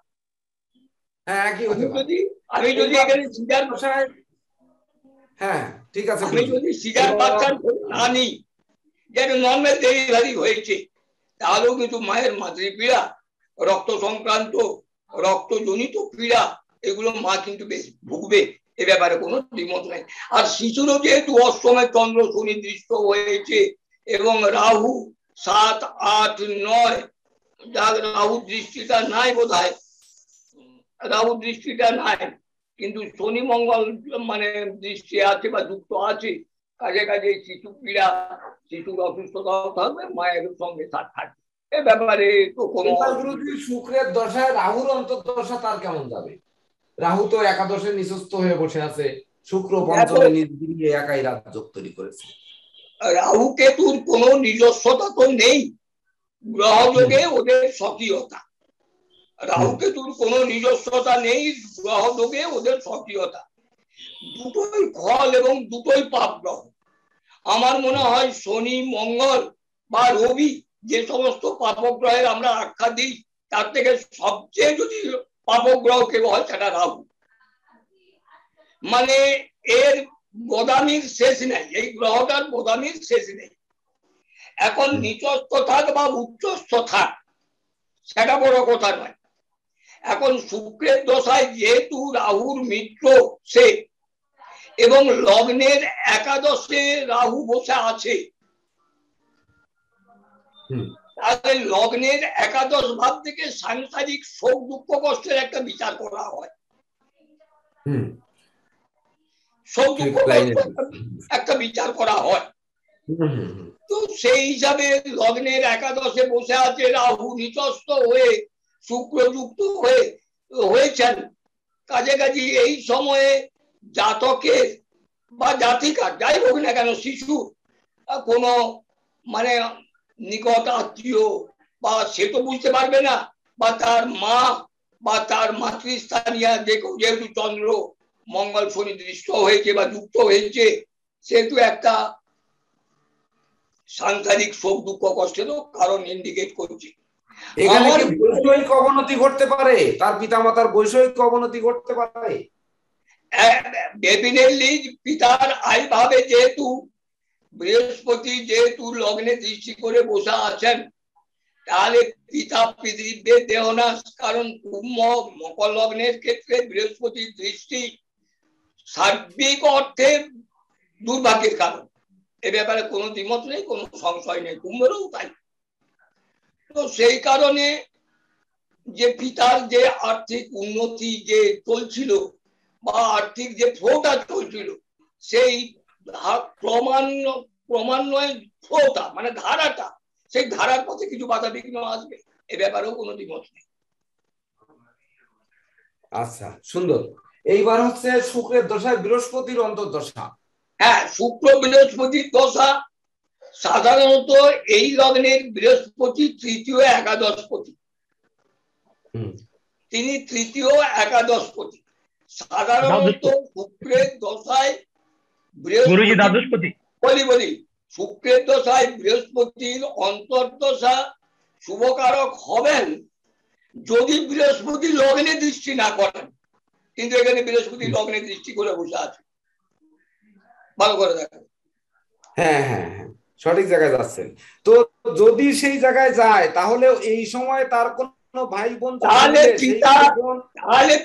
আমি যদি এখানে সিজার বসায়, হ্যাঁ ঠিক আছে, আমি যদি সিজার বাচ্চার না নিই, যেন নর্মাল ডেলিভারি হয়েছে, তাহলেও কিন্তু মায়ের মাতৃপীড়া, রক্ত সংক্রান্ত রক্তজনিত পীড়া, এগুলো মা কিন্তু বেশ ভুগবে, এ ব্যাপারে কোনো দ্বিমত নাই। আর শিশুরও যেহেতু অষ্টমে চন্দ্র শনি দৃষ্ট হয়েছে এবং রাহু 7, 8, 9, রাহু দৃষ্টিটা নাই, বোধ হয় রাহু দৃষ্টিটা নাই, কিন্তু শনি মঙ্গল মানে দৃষ্টি আছে বা যুক্ত আছে, কাজে কাজে শিশু পীড়া, শিশুর অসুস্থতাও থাকবে, মায়ের সঙ্গে থাকবে। এ ব্যাপারে তো কোনো শুক্রের দশায় রাহুর অন্তর্দশা তার কেমন যাবে? রাহু তো একাদশে নিচস্থ হয়ে বসে আছে, শুক্র পঞ্চমে নিজ দিয়ে একাই রাজযোগ তৈরি করেছে। রাহু কেতুর কোনো নিজস্বতা তো নেই, গ্রহযোগে ওদের স্বকীয়তা। রাহু কেতুর কোনো নিজস্বতা নেই, গ্রহযোগে ওদের স্বকীয়তা। দুটোই ফল এবং দুটোই পাপ গ্রহ। আমার মনে হয় শনি, মঙ্গল বা রবি, যে সমস্ত পাপগ্রহের আমরা আখ্যা দিই, তার থেকে সবচেয়ে যদি পাপক গ্রহ কেউ হয় সেটা রাহু। মানে এর বদামির শেষ নেই, এই গ্রহটার বদামির শেষ নেই। এখন নিচস্থ থাক বা উচ্চস্থ থাক সেটা বড় কথা নয়। এখন শুক্রের দশায় যেহেতু রাহুর মিত্র সে এবং লগ্নের একাদশে রাহু বসে আছে, তাহলে লগ্নের একাদশ ভাব থেকে সাংসারিক শোক দুঃখ কষ্টের একটা বিচার করা হয়। শোক দুঃখ একটা বিচার করা হয়। তো সেই হিসাবে লগ্নের একাদশে বসে আছে রাহু নিচস্থ হয়ে শুক্রযুক্ত হয়েছেন। কাছাকাছি এই সময়ে জাতকের বা জাতিকার যাই হোক না কেন শিশু কোনো মানে নিকট আত্মীয় বা সে তো বুঝতে পারবে না, বা তার মা বা তার মাতৃস্থানীয় যেহেতু চন্দ্র মঙ্গল শনি দৃষ্ট হয়েছে বা যুক্ত হয়েছে, সেহেতু একটা সাংসারিক শোক দুঃখ কষ্টেরও কারণ ইন্ডিকেট করছে। এখানে কি বৈষয়িক অবনতি ঘটতে পারে? তার পিতামাতার বৈষয়িক অবনতি ঘটতে পারে? ডেফিনেটলি পিতার আয় ভাবে যেহেতু বৃহস্পতি যেহেতু লগ্নে দৃষ্টি করে বসে আছেন, তাহলে পিতা পিতৃব্যের দেহনাশ। কারণ কুম্ভ মকর লগ্নের ক্ষেত্রে বৃহস্পতির দৃষ্টি সার্বিক অর্থে দুর্ভাগ্যের কারণ, এ ব্যাপারে কোনো দ্বিমত নেই, কোনো সংশয় নেই, কুম্ভেরও তাই। তো সেই কারণে যে পিতার যে আর্থিক উন্নতি যে চলছিল বা আর্থিক যে ফ্লোটা চলছিল, সেই ক্রমান্বয়ে ফ্লোটা মানে ধারাটা, সেই ধারার পথে কিছু বাধা বিঘ্ন আসবে, এ ব্যাপারেও কোনো দ্বিমত নেই। আচ্ছা, সুন্দর। এইবার হচ্ছে শুক্রের দশায় বৃহস্পতির অন্তর্দশা। হ্যাঁ, শুক্র বৃহস্পতির দশা সাধারণত এই লগ্নের বৃহস্পতি তৃতীয় একাদশপতি, তিনি তৃতীয় একাদশপতি। সাধারণত শুক্রের দশায় বৃহস্পতি বলি শুক্রের দশায় বৃহস্পতির অন্তর্দশা শুভকারক হবেন যদি বৃহস্পতি লগ্নে দৃষ্টি না করেন। কিন্তু এখানে বৃহস্পতি লগ্নে দৃষ্টি করে বসে আছে, ভালো করে দেখেন। হ্যাঁ হ্যাঁ হ্যাঁ, সঠিক জায়গায় যাচ্ছেন। তো যদি সেই জায়গায় যায় তাহলে এই সময় তার কোনো ভাই বোন, তাহলে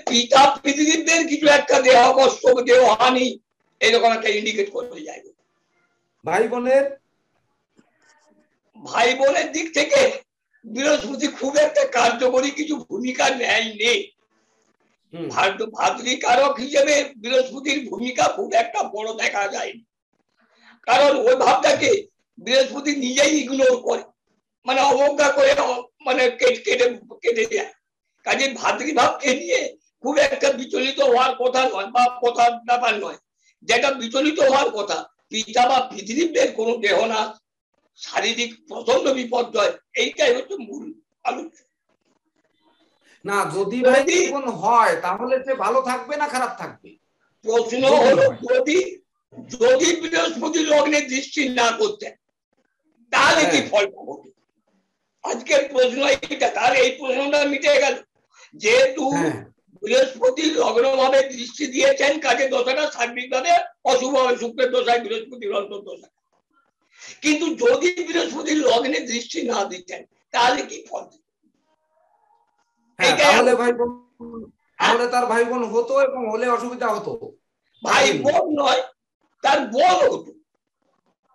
পিতা পৃথিবীদের কিছু একটা দেহ কষ্ট দেহ হানি এরকম একটা ইন্ডিকেট করতে যাইবে। ভাই বোনের দিক থেকে বৃহস্পতি খুব একটা কার্যকরী কিছু ভূমিকা নেয়নি। ভাতৃকারক হিসেবে বৃহস্পতির ভূমিকা খুব একটা বড় দেখা যায়নি, কারণ ওই ভাবটাকে বৃহস্পতি নিজেই ইগনোর করে, মানে অবজ্ঞা করে, মানে কেটে যায়। কাজে ভাতৃভাবকে নিয়ে খুব একটা বিচলিত হওয়ার কথা নয় বা কথার ব্যাপার নয়। যেটা বিচলিত হওয়ার কথা, পিতা বা পৃথিবীর কোনো দেহনাশ, শারীরিক প্রচন্ড বিপর্যয়, এইটাই হচ্ছে মূল আলোচ্য। না, যদি ভাই জীবন হয় তাহলে সে ভালো থাকবে না খারাপ থাকবে? প্রশ্ন হলো যদি বৃহস্পতি লগ্নে দৃষ্টি না করতেন তাহলে কি ফল পাবো? আজকের প্রশ্ন এইটা, তার এই প্রশ্নটা মিটে গেল। যেহেতু বৃহস্পতি লগ্ন ভাবে দৃষ্টি দিয়েছেন, কাজে দশাটা সার্বিক ভাবে অশুভ হবে, শুক্রের দশায় বৃহস্পতির অন্তর্দশা। কিন্তু যদি বৃহস্পতি লগ্নে দৃষ্টি না দিতেন তাহলে কি ফল? তাহলে তার ভাই বোন হতো এবং হলে অসুবিধা হতো। ভাই বোন নয়, তার বোন হতো।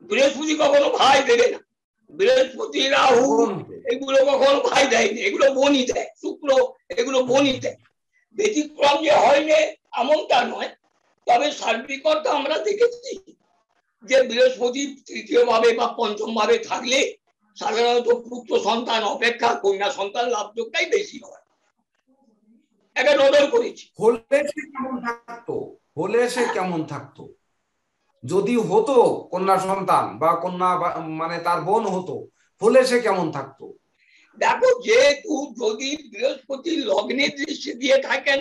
বৃহস্পতি কখনো ভাই দেবে না, বৃহস্পতি রাহু এগুলো কখনো ভাই দেয়নি, এগুলো বোনই দেয়। শুক্র এগুলো বোনই দেয়। ব্যতিক্রম যে হয়নি এমনটা নয়, তবে সার্বিক অর্থে আমরা দেখেছি যে বৃহস্পতি তৃতীয় ভাবে বা পঞ্চম ভাবে থাকলে সাধারণত পুত্র সন্তান অপেক্ষা কন্যা সন্তান লাভযোগটাই বেশি হয়। এটা নজর করেছি। হলে সে কেমন থাকতো যদি হতো কন্যা সন্তান বা কন্যা মানে তার বোন হতো, হলে সে কেমন থাকতো? দেখো, যেহেতু যদি বৃহস্পতি লগ্নে দৃষ্টি দিয়ে থাকেন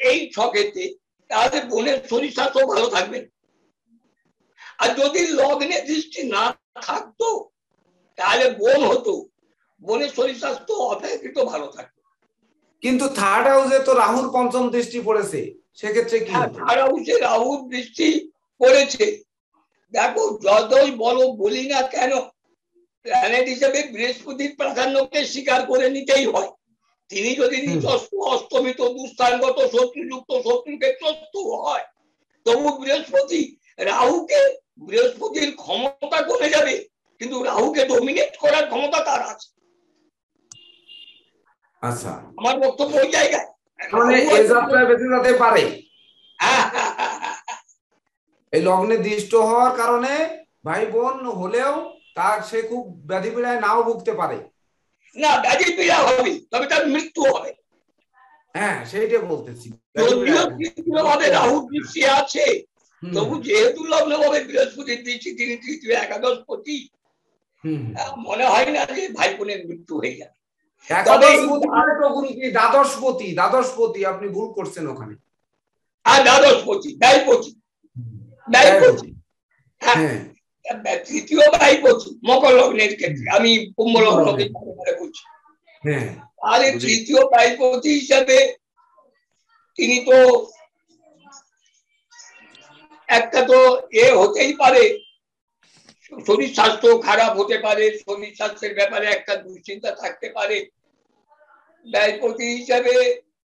এই ছকেতে, তাহলে বোনের শরীর স্বাস্থ্য ভালো থাকবে। আর যদি লগ্নে দৃষ্টি না থাকতো তাহলে বোন হতো, বোনের শরীর স্বাস্থ্য অপেক্ষিত ভালো থাকবে। কিন্তু থার্ড হাউসে তো রাহুর পঞ্চম দৃষ্টি পড়েছে, সেক্ষেত্রে কি হবে? থার্ড হাউসে রাহুর দৃষ্টি পড়েছে, দেখো যতই বলো বলি না কেন প্ল্যানেট হিসেবে বৃহস্পতির প্রাধান্যকে স্বীকার করে নিতেই হয়। তিনি যদি নিজস্ব অস্তমিত দুস্থানগত শত্রুযুক্ত শত্রুক্ষেত্রস্থ হয়, তবু বৃহস্পতি রাহুকে, বৃহস্পতির ক্ষমতা কমে যাবে কিন্তু রাহুকে ডমিনেট করার ক্ষমতা তার আছে। আচ্ছা, আমার বক্তব্য ওই জায়গায়, মানে এই যাত্রায় বেঁচে যেতে পারে। এই লগ্নে দৃষ্ট হওয়ার কারণে ভাই বোন হলেও তার সে খুব ব্যাধি পীড়ায় নাও ভুগতে পারে না, ব্যাধি পীড়া হবে তবে তার মৃত্যু হবে। হ্যাঁ, সেইটা বলতেছি। যদিও ভাবে রাহু দৃষ্টি আছে, তবু যেহেতু লগ্ন ভাবে বৃহস্পতির দৃষ্টি, তিনি তৃতীয় একাদশপতি, মনে হয় না যে ভাই বোনের মৃত্যু হয়ে যাবে। দ্বাদশপতি, দ্বাদশপতি আপনি ভুল করছেন ওখানে। আর দ্বাদশপতি ব্যয়পতি, ব্যয়পতি তৃতীয় ব্যয়পতি মকর লগ্নের ক্ষেত্রে, আমি কুম্ভ লগ্নকে বলছি। তাহলে তৃতীয় ব্যয়পতি হিসাবে তিনি তো একটা তো হতেই পারে, শরীর স্বাস্থ্য খারাপ হতে পারে, শরীর স্বাস্থ্যের ব্যাপারে একটা দুশ্চিন্তা থাকতে পারে। ব্যয়পতি হিসাবে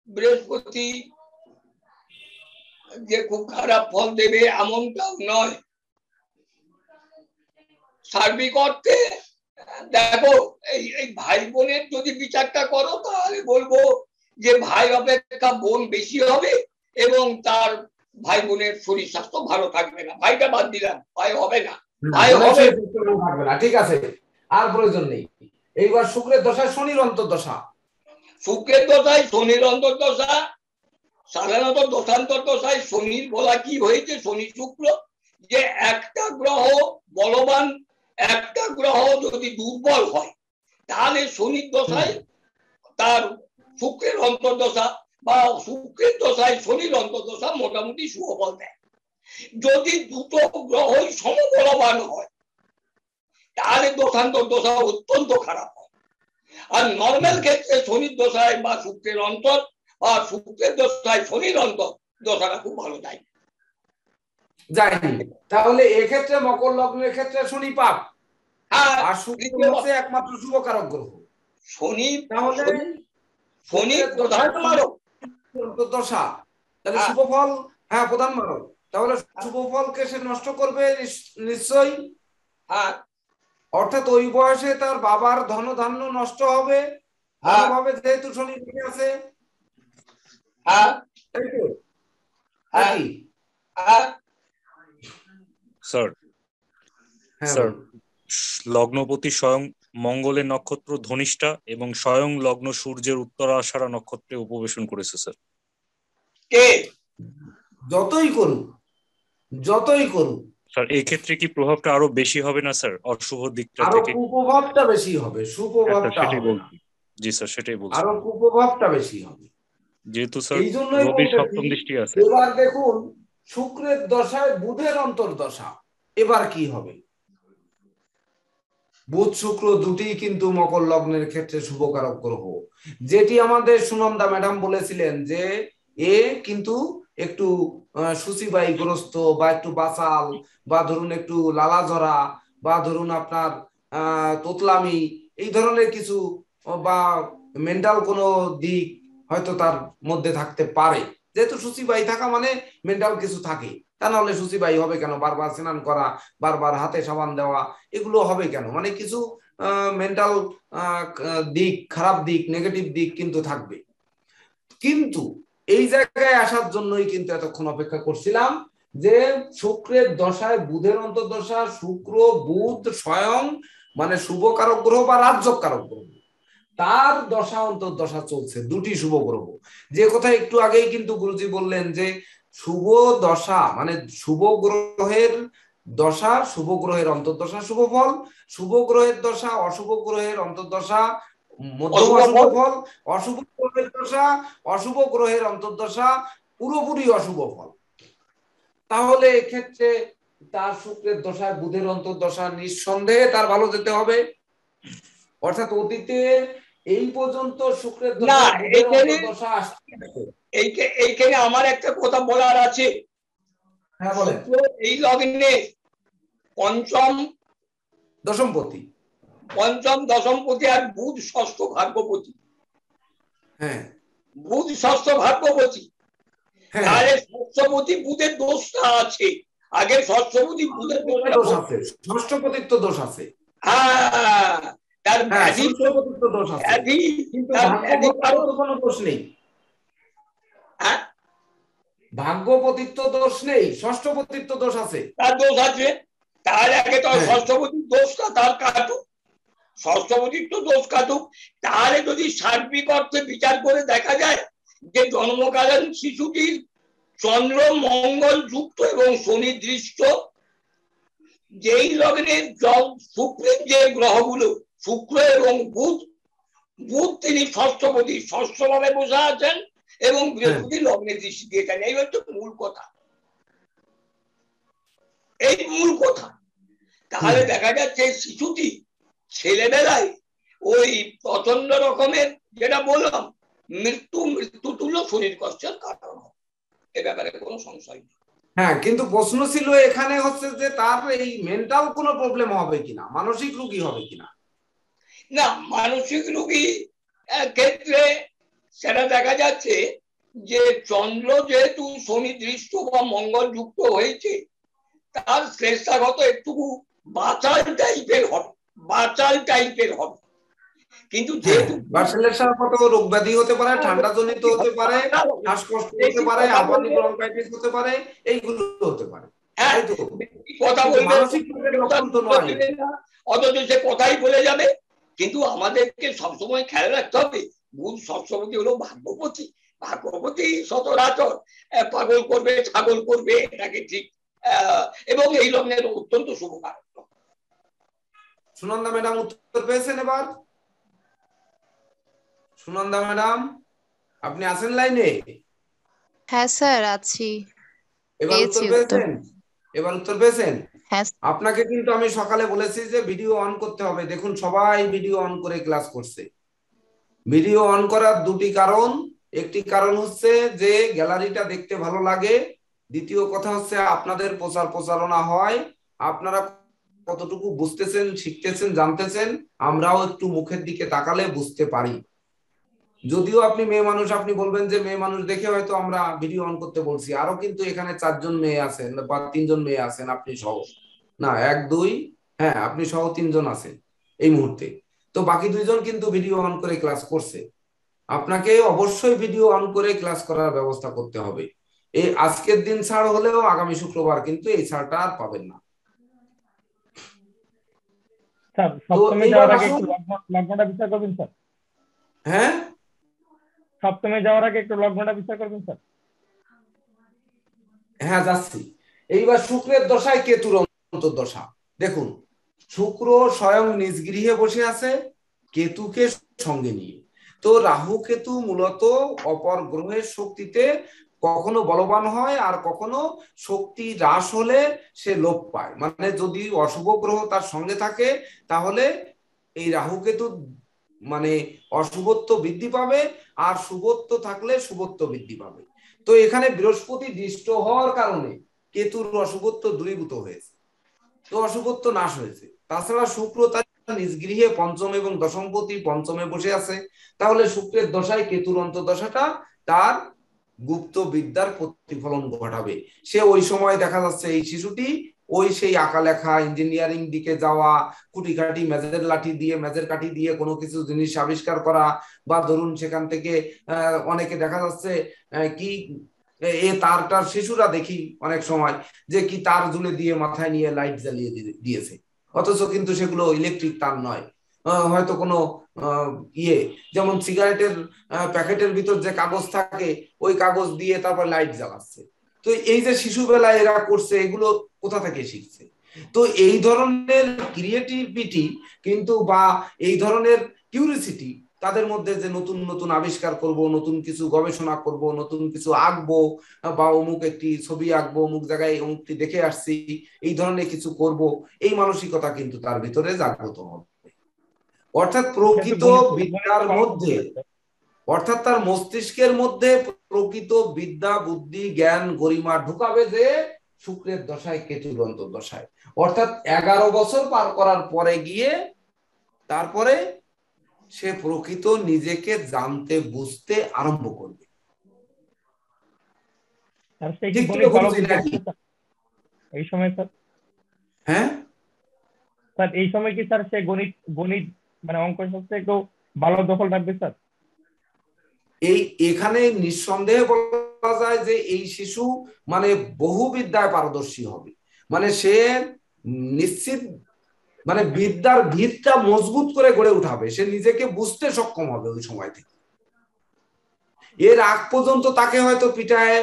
বৃহস্পতি যে খুব খারাপ ফল দেবে এমনটাও নয়। সার্বিক অর্থে দেখো এই ভাই বোনের যদি বিচারটা করো তাহলে বলবো যে ভাই অপেক্ষা বোন বেশি হবে এবং তার ভাই বোনের শরীর স্বাস্থ্য ভালো থাকবে না। ভাইটা বাদ দিলাম, ভাই হবে না, ভাই হবে না। ঠিক আছে, আর প্রয়োজন নেই। এইবার শুক্রের দশায় শনির অন্তর্দশা। শুক্রের দশায় শনির অন্তর্দশা, সাধারণত দশান্তর দশায় শনির বলা কি হয়েছে, শনি শুক্র, যে একটা গ্রহ বলবান একটা গ্রহ যদি দুর্বল হয় তাহলে শনির দশায় তার শুক্রের অন্তর্দশা বা শুক্রের দশায় শনির অন্তর্দশা মোটামুটি সুফল দেয়। যদি দুটো গ্রহই সমবলবান হয় তাহলে দশান্তর দশা অত্যন্ত খারাপ হয়। আর নর্মাল ক্ষেত্রে শনির দশায় বা শুক্রের অন্তর বা শুক্রের দশায় শনির অন্তর দশাটা খুব ভালো দেয়। যায়নি, তাহলে এক্ষেত্রে মকর লগ্নের ক্ষেত্রে শনি পাপ, আর শুক্র হচ্ছে একমাত্র শুভকারক গ্রহ। শনি তাহলে শনির প্রধান মারক দশা, তাহলে শুভ ফল, হ্যাঁ প্রধান মারক, তাহলে শুভ ফলকে সে নষ্ট করবে নিশ্চয়ই। অর্থাৎ ওই বয়সে তার বাবার ধন ধান্য নষ্ট হবে, ভাবে যেহেতু শনি লেগে আছে। স্যার লগ্নপতি স্বয়ং মঙ্গলের নক্ষত্র ধনিষ্ঠা এবং স্বয়ং লগ্ন সূর্যের উত্তরাষাঢ়া নক্ষত্রে উপবেশন করেছে স্যার। যতই করুক যতই করুক স্যার এই ক্ষেত্রে কি প্রভাবটা আরো বেশি হবে না স্যার অশুভ দিকটা আরো থেকে? কুপ্রভাবটা বেশি হবে, সুপ্রভাবটা হবে না। জি স্যার সেটাই বলছি, আরো কুপ্রভাবটা বেশি হবে যেহেতু স্যার এই জন্যই রবির সপ্তম দৃষ্টি আছে। এবার দেখুন শুক্রের দশায় বুধের অন্তর্দশা, এবার কি হবে? বুধ শুক্র দুটি কিন্তু মকর লগ্নের ক্ষেত্রে শুভকারক গ্রহ, যেটি আমাদের সুনন্দা ম্যাডাম বলেছিলেন যে এ কিন্তু একটু সুচিবায়ুগ্রস্ত বা একটু বাচাল বা ধরুন একটু লালাঝরা বা ধরুন আপনার তোতলামি এই ধরনের কিছু বা মেন্টাল কোনো দিক হয়তো তার মধ্যে থাকতে পারে। যেহেতু সুচিবায়ু থাকা মানে মেন্টাল কিছু থাকে, তা নাহলে সুচিবায়ু হবে কেন? বারবার স্নান করা, বারবার হাতে সাবান দেওয়া, এগুলো হবে কেন? মানে কিছু মেন্টাল দিক, খারাপ দিক, নেগেটিভ দিক কিন্তু থাকবে। কিন্তু এই জায়গায় আসার জন্যই কিন্তু এতক্ষণ অপেক্ষা করছিলাম যে শুক্রের দশায় বুধের অন্তর্দশা, শুক্র বুধ স্বয়ং মানে শুভকারক গ্রহ বা রাজ্যকারক গ্রহ, তার দশা অন্তর্দশা চলছে, দুটি শুভ গ্রহ। যে কথা একটু আগেই কিন্তু গুরুজি বললেন যে শুভ দশা মানে শুভ গ্রহের দশা, শুভ গ্রহের অন্তর্দশা শুভ ফল, শুভ গ্রহের দশা অশুভ গ্রহের অন্তর্দশা মধ্যম অশুভ ফল, অশুভ গ্রহের দশা অশুভ গ্রহের অন্তর্দশা পুরোপুরি অশুভ ফল। তাহলে এক্ষেত্রে তার শুক্রের দশায় বুধের অন্তর্দশা নিঃসন্দেহে তার ভালো যেতে হবে। অর্থাৎ অতীতে এই পর্যন্ত শুক্রের না, দশা আসছে। এইখানে আমার একটা কথা বলার আছে। হ্যাঁ বলেন। এই লগ্নে পঞ্চম দশমপতি, দশমপতি আর বুধ ষষ্ঠ ভাগ্যপতি। হ্যাঁ, বুধ ষষ্ঠ ভাগ্যপতি। তাহলে ষষ্ঠপতি বুধের দোষটা আছে। আগে ষষ্ঠপতি বুধের দোষ আছে, ষষ্ঠপতিত্ব দোষ আছে। হ্যাঁ, তার ষষ্ঠপতিত্ব দোষ আছে, কিন্তু কোনো দোষ নেই। হ্যাঁ, ভাগ্যপতিত্ব দোষ নেই, ষষ্ঠপতিত্ব দোষ আছে। তার দোষ আছে। তাহলে আগে তো ষষ্ঠপতির দোষটা তার কাটুক, ষষ্ঠপতিত্ব দোষ কাটুক। তাহলে যদি সার্বিক অর্থে বিচার করে দেখা যায় যে জন্মকালীন শিশুটির চন্দ্র মঙ্গল যুক্ত এবং শনি দৃষ্ট, যেই লগ্নে শুক্রের যে গ্রহগুলো শুক্র এবং বুধ, তিনি ষষ্ঠপতি, ষষ্ঠভাবে বসে আছেন এবং বৃহস্পতি লগ্নে দৃষ্টি দিয়েছেন। এই হচ্ছে মূল কথা, এই মূল কথা। তাহলে দেখা যাচ্ছে শিশুটি ছেলেবেলায় ওই প্রচন্ড রকমের, যেটা বললাম, মৃত্যু তুল্য শরীর কষ্টের কারণ হয়। এ ব্যাপারে কোনো সংশয় নেই। হ্যাঁ, কিন্তু প্রশ্ন ছিল এখানে হচ্ছে যে তার এই মেন্টাল কোনো প্রবলেম হবে কিনা, মানসিক রোগী হবে কিনা। না, মানসিক রোগী ক্ষেত্রে সেটা দেখা যাচ্ছে যে চন্দ্র যেহেতু শনি দৃষ্ট বা মঙ্গল যুক্ত হয়েছে, তার শ্রেষ্ঠাগত একটু বাচাল টাইপের হবে, কিন্তু যেহেতু রোগ ব্যাধি হতে পারে, ঠান্ডা জনিত হতে পারে, শ্বাসকষ্ট হতে পারে, হাঁপানি ব্রঙ্কাইটিস হতে পারে, এইগুলো হতে পারে। কথা বলবে অথচ সে কথাই বলে যাবে। কিন্তু আমাদেরকে সবসময় খেয়াল রাখতে হবে, বুধ ষষ্ঠপতি হলো ভাগ্যপতি। ভাগ্যপতি সচরাচর পাগল করবে, ছাগল করবে, এটাকে ঠিক, এবং এই লগ্নের অত্যন্ত শুভকারক। সুনন্দা ম্যাডাম উত্তর পেয়েছেন এবার? সুনন্দা ম্যাডাম, আপনি আছেন লাইনে? হ্যাঁ স্যার, আছি। এবার উত্তর পেয়েছেন? আপনাকে কিন্তু আমি সকালে বলেছি যে ভিডিও অন করতে হবে। দেখুন, সবাই ভিডিও অন করে ক্লাস করছে। ভিডিও অন করার দুটি কারণ, একটি কারণ হচ্ছে যে গ্যালারিটা দেখতে ভালো লাগে, দ্বিতীয় কথা হচ্ছে আপনাদের প্রচারণা হয়, আপনারা কতটুকু বুঝতেছেন, শিখতেছেন, জানতেছেন, আমরাও একটু মুখের দিকে তাকালে বুঝতে পারি। যদিও আপনি মেয়ে মানুষ, আপনি বলবেন যে মেয়ে মানুষ দেখে হয়তো আমরা ভিডিও অন করতে বলছি। আরো কিন্তু এখানে 4 জন মেয়ে আছেন বা 3 জন মেয়ে আছেন, আপনি সহ, না 1 2, হ্যাঁ আপনি সহ 3 জন আছেন এই মুহূর্তে। তো বাকি 2 জন কিন্তু ভিডিও অন করে ক্লাস করছে। আপনাকে অবশ্যই ভিডিও অন করে ক্লাস করার ব্যবস্থা করতে হবে। এই আজকের দিন ছাড় হলেও আগামী শুক্রবার কিন্তু এই ছাড়টা আর পাবেন না। স্যার, সপ্তমে যাওয়ার আগে একটু লগ্নটা বিচার করবেন স্যার। হ্যাঁ, সপ্তমে যাওয়ার আগে একটু লগ্নটা বিচার করবেন স্যার। হ্যাঁ যাচ্ছি। এইবার শুক্রের দশায় কেতুর অন্তর্দশা। দেখুন, শুক্র স্বয়ং নিজ গৃহে বসে আছে কেতুকে সঙ্গে নিয়ে। তো রাহু কেতু মূলত অপর গ্রহের শক্তিতে কখনো বলবান হয় আর কখনো শক্তি হ্রাস হলে সে লোপ পায়। মানে যদি অশুভ গ্রহ তার সঙ্গে থাকে তাহলে এই রাহু কেতু মানে অশুভত্ব বৃদ্ধি পাবে, আর শুভত্ব থাকলে শুভত্ব বৃদ্ধি পাবে। তো এখানে বৃহস্পতি দৃষ্ট হওয়ার কারণে কেতুর অশুভত্ব দূরীভূত হয়েছে, তো অশুভত্ব নাশ হয়েছে। তাছাড়া শুক্র তার নিজ গৃহে পঞ্চম এবং দশমপতি পঞ্চমে বসে আছে। তাহলে শুক্রের দশায় কেতুর অন্তর্দশাটা তার গুপ্ত বিদ্যার প্রতিফলন ঘটাবে। সে ওই সময় দেখা যাচ্ছে এই শিশুটি ওই সেই আঁকা লেখা, ইঞ্জিনিয়ারিং দিকে যাওয়া, কুটিকাটি মেজের কাঠি দিয়ে কোনো কিছু জিনিস আবিষ্কার করা, বা ধরুন সেখান থেকে অনেকে দেখা যাচ্ছে কি তারটার শিশুরা দেখি অনেক সময় যে কি তার ঝুলে দিয়ে মাথায় নিয়ে লাইট জ্বালিয়ে দিয়েছে, অথচ কিন্তু সেগুলো ইলেকট্রিক তার নয়, হয়তো কোনো যেমন সিগারেটের প্যাকেটের ভিতর যে কাগজ থাকে ওই কাগজ দিয়ে তারপর লাইট জ্বালাচ্ছে। তো এই যে শিশুবেলায় এরা করছে, এগুলো কোথা থেকে শিখছে? তো এই ধরনের ক্রিয়েটিভিটি কিন্তু বা এই ধরনের কিউরিসিটি তাদের মধ্যে, যে নতুন নতুন আবিষ্কার করব, নতুন কিছু গবেষণা করব, নতুন কিছু আঁকবো, বা অমুক একটি ছবি আঁকবো, অমুক জায়গায় অমুকটি দেখে আসছি, এই ধরনের কিছু করব, এই মানসিকতা কিন্তু তার ভিতরে জাগ্রত হবে। অর্থাৎ প্রকৃত বিদ্যার মধ্যে, অর্থাৎ তার মস্তিষ্কের মধ্যে প্রকৃত বিদ্যা, বুদ্ধি, জ্ঞান, গরিমা ঢুকাবে যে শুক্রের দশায়, কেতুর অন্তর্দশায়। অর্থাৎ 11 বছর পার করার পরে গিয়ে তারপরে সে প্রকৃত নিজেকে জানতে বুঝতে আরম্ভ করবে। এই সময় স্যার, হ্যাঁ স্যার এই সময় কি স্যার সে গণিত গণিত মানে অঙ্ক শাস্ত্রে একটু ভালো দখল রাখবে স্যার? এখানে নিঃসন্দেহে বলা যায় যে এই শিশু মানে বহু বিদ্যায় পারদর্শী হবে, মানে সে নিশ্চিত মানে বিদ্যার ভিতটা মজবুত করে গড়ে উঠাবে, সে নিজেকে বুঝতে সক্ষম হবে ওই সময় থেকে। এর আগ পর্যন্ত তাকে হয়তো পিটায়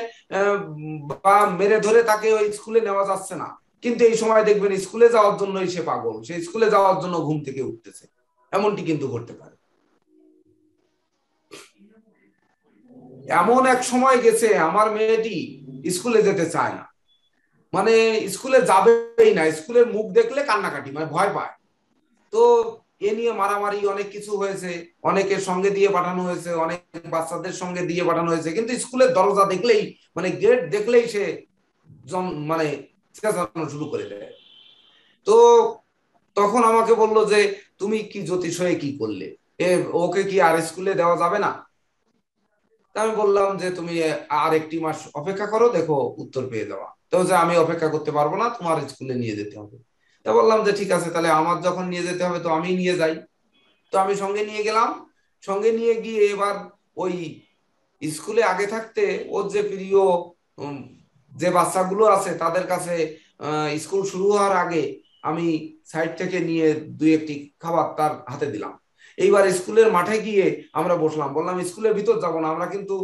বা মেরে ধরে তাকে ওই স্কুলে নেওয়া যাচ্ছে না, কিন্তু এই সময় দেখবেন স্কুলে যাওয়ার জন্যই সে পাগল, সে স্কুলে যাওয়ার জন্য ঘুম থেকে উঠতেছে, এমনটি কিন্তু করতে পারে। এমন এক সময় গেছে আমার মেয়েটি স্কুলে যেতে চায় না, মানে স্কুলে যাবেই না, স্কুলের মুখ দেখলে কান্নাকাটি, মানে ভয় পায়। তো এ নিয়ে মারামারি অনেক কিছু হয়েছে, অনেকের সঙ্গে দিয়ে পাঠানো হয়েছে, অনেক বাচ্চাদের সঙ্গে দিয়ে পাঠানো হয়েছে, কিন্তু স্কুলের দরজা দেখলেই মানে গেট দেখলেই সে মানে চেঁচানো শুরু করে দেয়। তো তখন আমাকে বললো যে তুমি কি জ্যোতিষ হয়ে কি করলে, ওকে কি আর স্কুলে দেওয়া যাবে না? আমি বললাম যে তুমি আর একটি মাস অপেক্ষা করো, দেখো উত্তর পেয়ে যাওয়া। তো যে আমি অপেক্ষা করতে পারবো না, তোমার স্কুলে নিয়ে যেতে হবে। তা বললাম যে ঠিক আছে, তাহলে আমার যখন নিয়ে যেতে হবে তো আমি নিয়ে যাই। তো আমি সঙ্গে নিয়ে গেলাম, সঙ্গে নিয়ে গিয়ে এবার ওই স্কুলে আগে থাকতে ওর যে প্রিয় যে বাচ্চাগুলো আছে তাদের কাছে স্কুল শুরু হওয়ার আগে আমি সাইড থেকে নিয়ে 2-1টি খাবার তার হাতে দিলাম। এইবার স্কুলের মাঠে গিয়ে আমরা বসলাম, বললাম স্কুলের ভিতর যাবো না, আমরা কিন্তু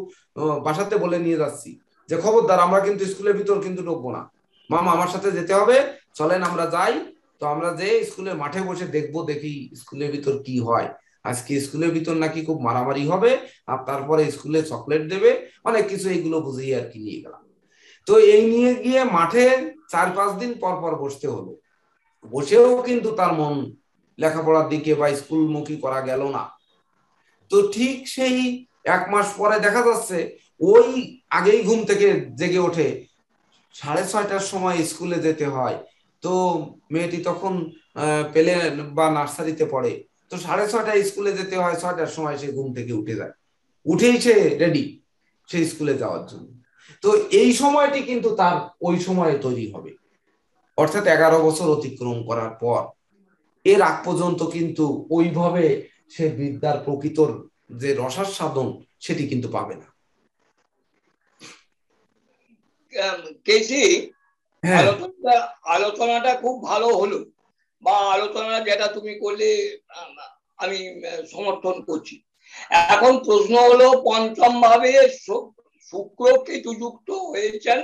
বাসাতে বলে নিয়ে যাচ্ছি যে খবরদার আমরা কিন্তু স্কুলের ভিতর কিন্তু ঢুকবো না, মামা আমার সাথে যেতে হবে, চলেন আমরা যাই। তো আমরা যে স্কুলের মাঠে বসে দেখবো, দেখি স্কুলের ভিতর কি হয়। আজকে স্কুলের ভিতর নাকি খুব মারামারি হবে, আর তারপরে স্কুলে চকলেট দেবে, অনেক কিছু, এইগুলো বুঝিয়ে আর কি নিয়ে গেলাম। তো এই নিয়ে গিয়ে মাঠে 4-5 দিন পর পর বসতে হলো, বসেও কিন্তু তার মন লেখাপড়ার দিকে বা স্কুলমুখী করা গেল না। তো ঠিক সেই 1 মাস পরে দেখা যাচ্ছে ওই আগেই ঘুম থেকে জেগে ওঠে, 6:30টার সময় স্কুলে যেতে হয়। তো মেয়েটি তখন পেলে বা নার্সারিতে পড়ে, তো 6:30টায় স্কুলে যেতে হয়, 6টার সময় সে ঘুম থেকে উঠে যায়, উঠেই সে রেডি সে স্কুলে যাওয়ার জন্য। তো এই সময়টি কিন্তু তার ওই সময়ে তৈরি হবে, অর্থাৎ 11 বছর অতিক্রম করার পর। এর আগ পর্যন্ত কিন্তু ওইভাবে সে বিদ্যার প্রকৃত যে রসাস্বাদন সেটি কিন্তু পাবে না। কেসি, আলোচনাটা খুব ভালো হলো, বা আলোচনা যেটা তুমি করলে আমি সমর্থন করছি। এখন প্রশ্ন হলো, পঞ্চম ভাবে শুক্র কেতু যুক্ত হয়েছেন,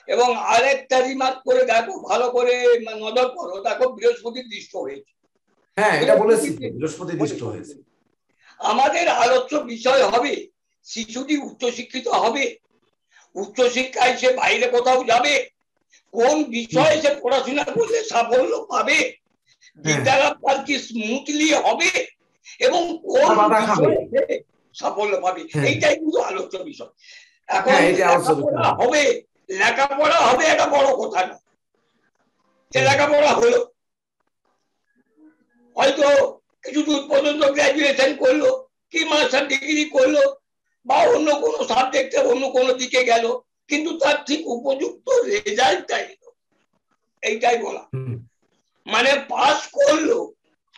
এবং আরেকটা রিমার্ক করে দেখো, ভালো করে নজর করো, দেখো বৃহস্পতি দৃষ্ট হয়েছে। হ্যাঁ, এটা বলেছি, বৃহস্পতি দৃষ্ট হয়েছে। আমাদের আলোচ্য বিষয় হবে শিশুটি উচ্চশিক্ষিত হবে, উচ্চশিক্ষায় সে বাইরে কোথাও যাবে, কোন বিষয়ে সে পড়াশোনা করলে সাফল্য পাবে, বিদ্যালয় কি স্মুথলি হবে, এবং কোন বিষয়ে সাফল্য পাবে, এইটাই কিন্তু আলোচ্য বিষয়। এখন লেখাপড়া হবে এটা বড় কথা না, লেখাপড়া হলো, হয়তো কিছু দূর পর্যন্ত গ্রাজুয়েশন করলো, কি মাস্টার ডিগ্রি করলো, বা অন্য কোনো সাবজেক্টে অন্য কোনো দিকে গেল, কিন্তু তার ঠিক উপযুক্ত রেজাল্টটাই এলো, এইটাই বলা। মানে পাস করলো,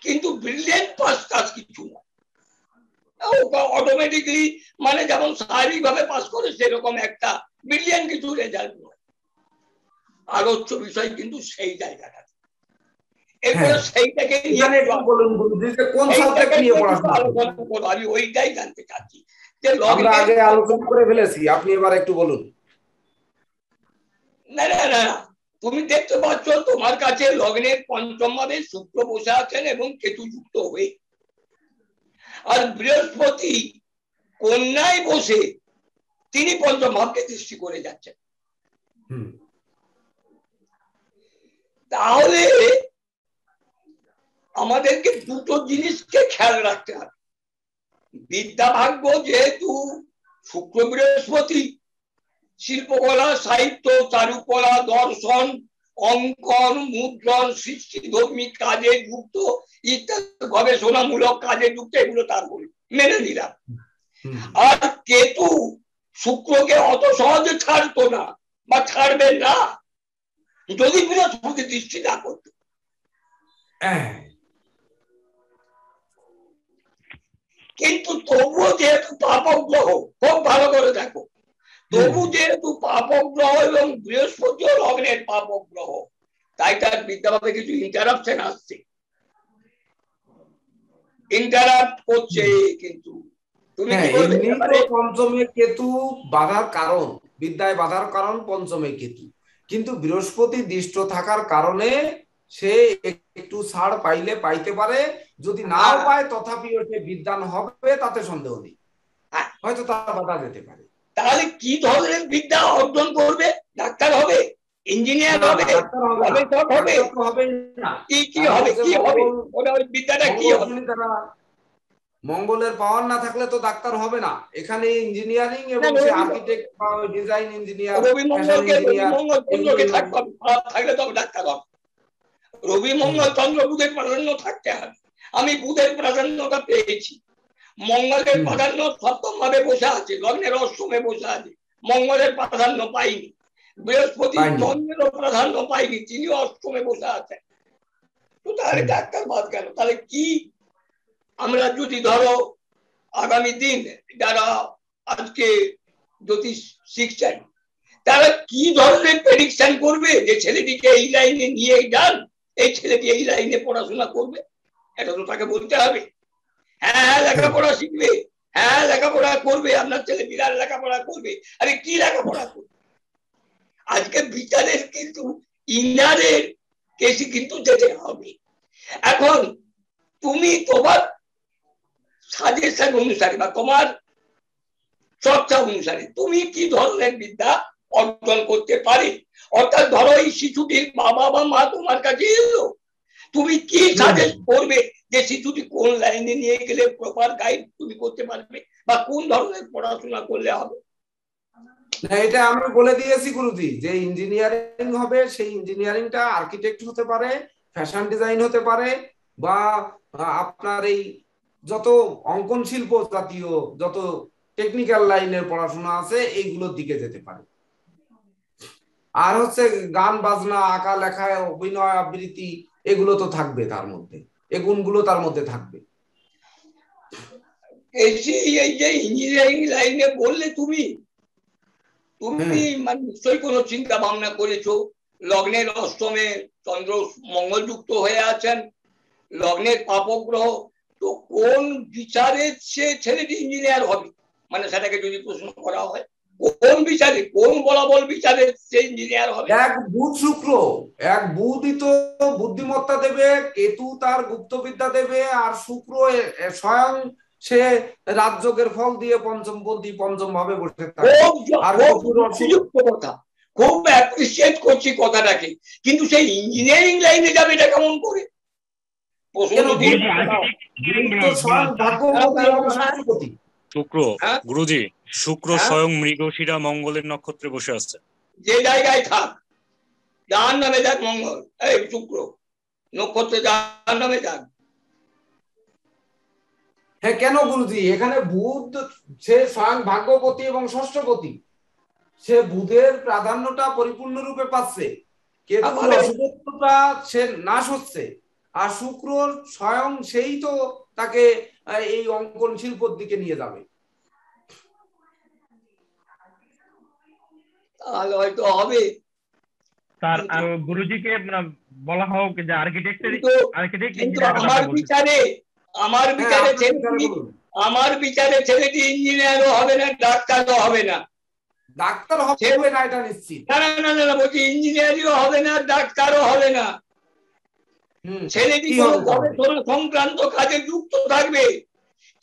কিন্তু ব্রিলিয়েন্ট পাস কাজ কিছু না, অটোমেটিকলি মানে যেমন স্বাভাবিকভাবে পাস করে সেরকম একটা ব্রিলিয়েন্ট কিছু রেজাল্ট নয়। আলোচ্য বিষয় কিন্তু সেই জায়গাটা। এরপরে সেইটাকে আমি ওইটাই জানতে চাচ্ছি যে আমরা আগে আলোচনা করে ফেলেছি, আপনি এবার একটু বলুন। না না না, তুমি দেখতে পাচ্ছ তোমার কাছে লগ্নের পঞ্চম ভাবে শুক্র বসে আছেন এবং কেতু যুক্ত হয়ে, আর বৃহস্পতি কন্যায় বসে তিনি পঞ্চম ভাবকে দৃষ্টি করে যাচ্ছেন। তাহলে আমাদেরকে দুটো জিনিসকে খেয়াল রাখতে হবে। বিদ্যা ভাগ্য যেহেতু শুক্র বৃহস্পতি, শিল্পকলা, সাহিত্য, চারুকলা, দর্শন, অঙ্কন, মুদ্রণ, সৃষ্টিধর্মী কাজে যুক্ত, ইত্যাদি গবেষণামূলক কাজে যুক্ত, এগুলো তার বলি মেনে নিলাম। আর কেতু শুক্রকে অত সহজে ছাড়তো না বা ছাড়বেন না যদি বৃহস্পতি দৃষ্টি না করতো। কিন্তু তবুও যেহেতু পাপক গ্রহ, খুব ভালো করে দেখো, তবু যেহেতু পাপক গ্রহ এবং বৃহস্পতি লগ্নের পাপক গ্রহ, তাই তার বিদ্যাভাবে কিছু ইন্টারাপশন আসছে, ইন্টারাপ্ট করছে। কিন্তু তুমি কি করবে? পঞ্চমে কেতু বাধার কারণ, বিদ্যায় বাধার কারণ পঞ্চমে কেতু, কিন্তু বৃহস্পতি দৃষ্ট থাকার কারণে সে একটু ছাড় পাইলে পাইতে পারে, যদি নাও পায় তথাপিও সে বিদ্বান হবে, তাতে সন্দেহ নেই, হয়তো তার বাধা যেতে পারে। তাহলে কি ধরনের বিদ্যা অর্জন করবে? ডাক্তার হবে, ইঞ্জিনিয়ার হবে, গবেষক হবে, কি হবে? কি হবে ওটা? ওই বিদ্যাটা কি হবে? মঙ্গলের পাওয়ার না থাকলে তো ডাক্তার হবে না, এখানে ইঞ্জিনিয়ারিং এবং সে আর্কিটেক্ট বা ডিজাইন ইঞ্জিনিয়ার, রবি মঙ্গল চন্দ্রকে থাকলে তবে ডাক্তার হবে। রবি মঙ্গল চন্দ্র বুধের প্রাধান্য থাকতে হবে। আমি বুধের প্রাধান্যটা পেয়েছি, মঙ্গলের প্রাধান্য সপ্তম ভাবে বসে আছে, লগ্নের অষ্টমে বসে আছে, মঙ্গলের প্রাধান্য পাইনি। বৃহস্পতি চন্দ্রেরও প্রাধান্য পাইনি, তিনি অষ্টমে বসে আছেন। তো তাহলে ডাক্তার বাদ গেল। তাহলে কি আমরা যদি ধরো আগামী দিন যারা আজকে জ্যোতিষ শিখছেন, তারা কি ধরনের প্রেডিকশন করবে যে ছেলেটিকে এই লাইনে নিয়ে যান, এই ছেলেটি এই লাইনে পড়াশোনা করবে? এটা তো তাকে বলতে হবে। হ্যাঁ লেখাপড়া শিখবে, হ্যাঁ লেখাপড়া করবে, আপনার ছেলে বিরাট লেখাপড়া করবে। আরে কি লেখাপড়া করবে? আজকে বিচারের কিন্তু ইনারের কেসি কিন্তু যেতে হবে। এখন তুমি তোমার সাজেশন অনুসারে বা তোমার চর্চা অনুসারে তুমি কি ধরনের বিদ্যা অর্জন করতে পারে, অর্থাৎ ধরো এই শিশুটির বাবা বা মা তোমার কাছে এলো, তুমি কি সাজেস্ট করবে যে শিশুটি কোন লাইনে নিয়ে গেলে প্রপার গাইড তুমি করতে পারবে বা কোন ধরনের পড়াশোনা করলে হবে? এটা আমি বলে দিয়েছি গুরুজি, যে ইঞ্জিনিয়ারিং হবে, সেই ইঞ্জিনিয়ারিংটা আর্কিটেক্ট হতে পারে, ফ্যাশন ডিজাইন হতে পারে, বা আপনার এই যত অঙ্কন শিল্প জাতীয় যত টেকনিক্যাল লাইনের পড়াশোনা আছে এইগুলোর দিকে যেতে পারে। আর হচ্ছে গান বাজনা, আঁকা লেখা, অভিনয়, আবৃত্তি, এগুলো তো থাকবে তার মধ্যে, এই গুণগুলো তার মধ্যে থাকবে। এই যে ইঞ্জিনিয়ারিং লাইনে বললে তুমি মানে নিশ্চয়ই কোনো চিন্তা ভাবনা করেছো। লগ্নের অষ্টমে চন্দ্র মঙ্গল যুক্ত হয়ে আছেন, লগ্নের পাপক গ্রহ, তো কোন বিচারে সে ছেলেটি ইঞ্জিনিয়ার হবে? মানে সেটাকে যদি প্রশ্ন করা হয়, কোন বিচারে, কোন বলাবল বিচারে সে ইঞ্জিনিয়ার হবে? এক বুধ শুক্র, এক বুধই তো বুদ্ধিমত্তা দেবে, কেতু তার গুপ্তবিদ্যা দেবে, আর শুক্র স্বয়ং সে রাজযোগের ফল দিয়ে পঞ্চমপন্থী পঞ্চম ভাবে বসে থাকে। আর কথা খুব অ্যাপ্রিসিয়েট করছি কথাটাকে, কিন্তু সেই ইঞ্জিনিয়ারিং লাইনে যাবে এটা কেমন করে? শুক্র গুরুজি, শুক্র স্বয়ং মৃগশিরা মঙ্গলের নক্ষত্রে বসে আছে। যে জায়গায় থাক, যার নামে যাক মঙ্গল, এই শুক্র নক্ষত্রে যার নামে যাক। হ্যাঁ কেন গুরুজি, এখানে বুধ সে স্বয়ং ভাগ্যপতি এবং ষষ্ঠপতি, সে বুধের প্রাধান্যটা পরিপূর্ণরূপে পাচ্ছে, কেতুর অশুভত্বটা সে নাশ হচ্ছে, আর শুক্র স্বয়ং সেই তো তাকে এই অঙ্কন শিল্পের দিকে নিয়ে যাবে। তাহলে হয়তো হবে। স্যার গুরুজিকে বলা হোক যে আমার বিচারে ছেলেটি ইঞ্জিনিয়ারও হবে না, ডাক্তারও হবে না। ডাক্তার হবে না এটা নিশ্চিত। না বলছি ইঞ্জিনিয়ারিও হবে না, ডাক্তারও হবে না। ছেলেটি কোনো গবেষণা সংক্রান্ত কাজে যুক্ত থাকবে,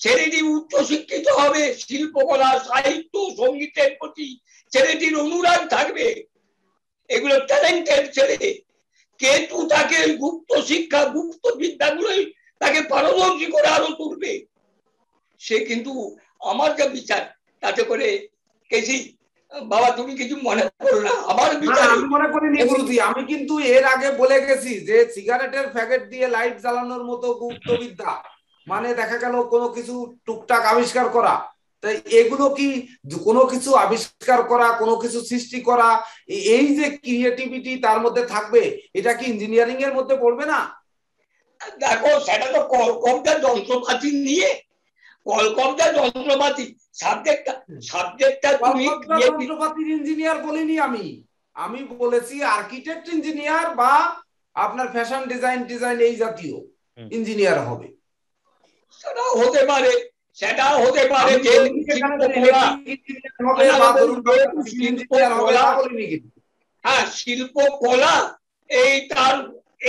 ছেলেটি উচ্চ শিক্ষিত হবে, শিল্পকলা, সাহিত্য, সঙ্গীতের প্রতি ছেলেটির অনুরাগ থাকবে, এগুলো ট্যালেন্টেড ছেলে। কেতু তাকে গুপ্ত শিক্ষা গুপ্ত বিদ্যাগুলোই তাকে পারদর্শী করে আরো তুলবে। সে কিন্তু আমার যা বিচার তাতে করে কেসি বাবা তুমি কিছু মনে করো না, আমার বিচার আমি মনে করিনি গুরুজি। আমি কিন্তু এর আগে বলে গেছি যে সিগারেটের প্যাকেট দিয়ে লাইট জ্বালানোর মতো গুপ্তবিদ্যা, মানে দেখা গেল কোনো কিছু টুকটাক আবিষ্কার করা, তাই এগুলো কি কোনো কিছু আবিষ্কার করা, কোনো কিছু সৃষ্টি করা, এই যে ক্রিয়েটিভিটি তার মধ্যে থাকবে, এটা কি ইঞ্জিনিয়ারিং এর মধ্যে পড়বে না? দেখো সেটা তো কলকবজা যন্ত্রপাতি নিয়ে, কলকবজা যন্ত্রপাতি সাবজেক্টটা তুমি যন্ত্রপাতির ইঞ্জিনিয়ার বলিনি আমি, আমি বলেছি আর্কিটেক্ট ইঞ্জিনিয়ার বা আপনার ফ্যাশন ডিজাইন এই জাতীয় ইঞ্জিনিয়ার হবে। সেটাও হতে পারে, সেটাও হতে পারে যে হ্যাঁ শিল্পকলা